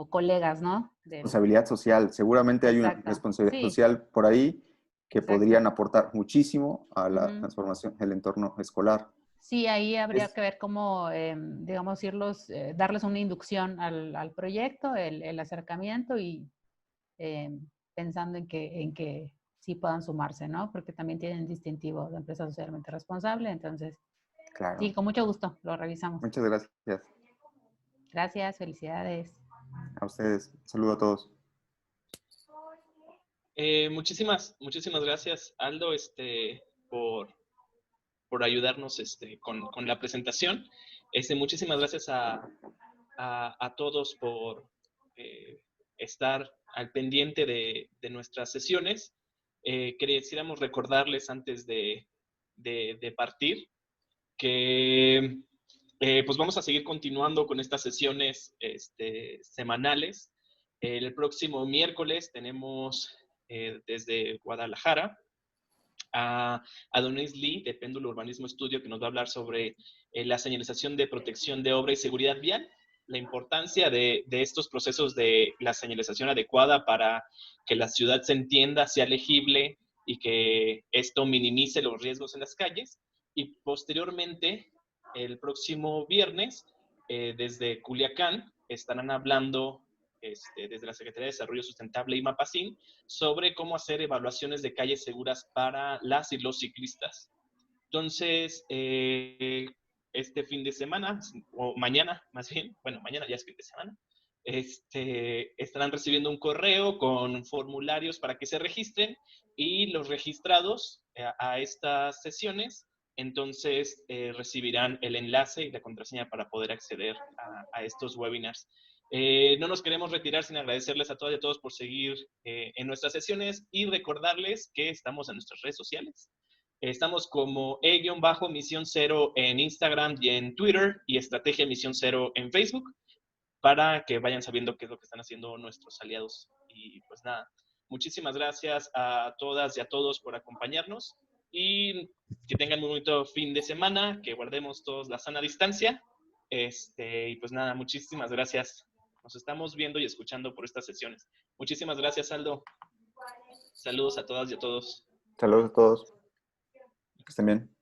colegas, ¿no? Responsabilidad social. Seguramente hay una Exacto. responsabilidad Sí. social por ahí que Exacto. podrían aportar muchísimo a la transformación del entorno escolar. Sí, ahí habría que ver cómo, digamos, darles una inducción al proyecto, el acercamiento y pensando en que sí puedan sumarse, ¿no? Porque también tienen distintivo de empresa socialmente responsable. Entonces, Claro. sí, con mucho gusto, lo revisamos. Muchas gracias. Gracias, felicidades. A ustedes. Saludo a todos. Muchísimas gracias, Aldo, por ayudarnos con la presentación. Muchísimas gracias a todos por estar al pendiente de nuestras sesiones. Quisiéramos recordarles antes de partir que pues vamos a seguir continuando con estas sesiones semanales. El próximo miércoles tenemos desde Guadalajara a Adonis Lee de Péndulo Urbanismo Estudio, que nos va a hablar sobre la señalización de protección de obra y seguridad vial, la importancia de estos procesos de la señalización adecuada para que la ciudad se entienda, sea legible y que esto minimice los riesgos en las calles. Y posteriormente, el próximo viernes, desde Culiacán, estarán hablando desde la Secretaría de Desarrollo Sustentable y Mapacín sobre cómo hacer evaluaciones de calles seguras para las y los ciclistas. Entonces, este fin de semana, o mañana más bien, bueno, mañana ya es fin de semana, estarán recibiendo un correo con formularios para que se registren y los registrados a estas sesiones entonces recibirán el enlace y la contraseña para poder acceder a estos webinars. No nos queremos retirar sin agradecerles a todas y a todos por seguir en nuestras sesiones y recordarles que estamos en nuestras redes sociales. Estamos como E-Misión Cero en Instagram y en Twitter y Estrategia Misión Cero en Facebook para que vayan sabiendo qué es lo que están haciendo nuestros aliados. Y pues nada, muchísimas gracias a todas y a todos por acompañarnos y que tengan un bonito fin de semana, que guardemos todos la sana distancia. Y pues nada, muchísimas gracias. Nos estamos viendo y escuchando por estas sesiones. Muchísimas gracias, Aldo. Saludos a todas y a todos. Saludos a todos. Que estén bien.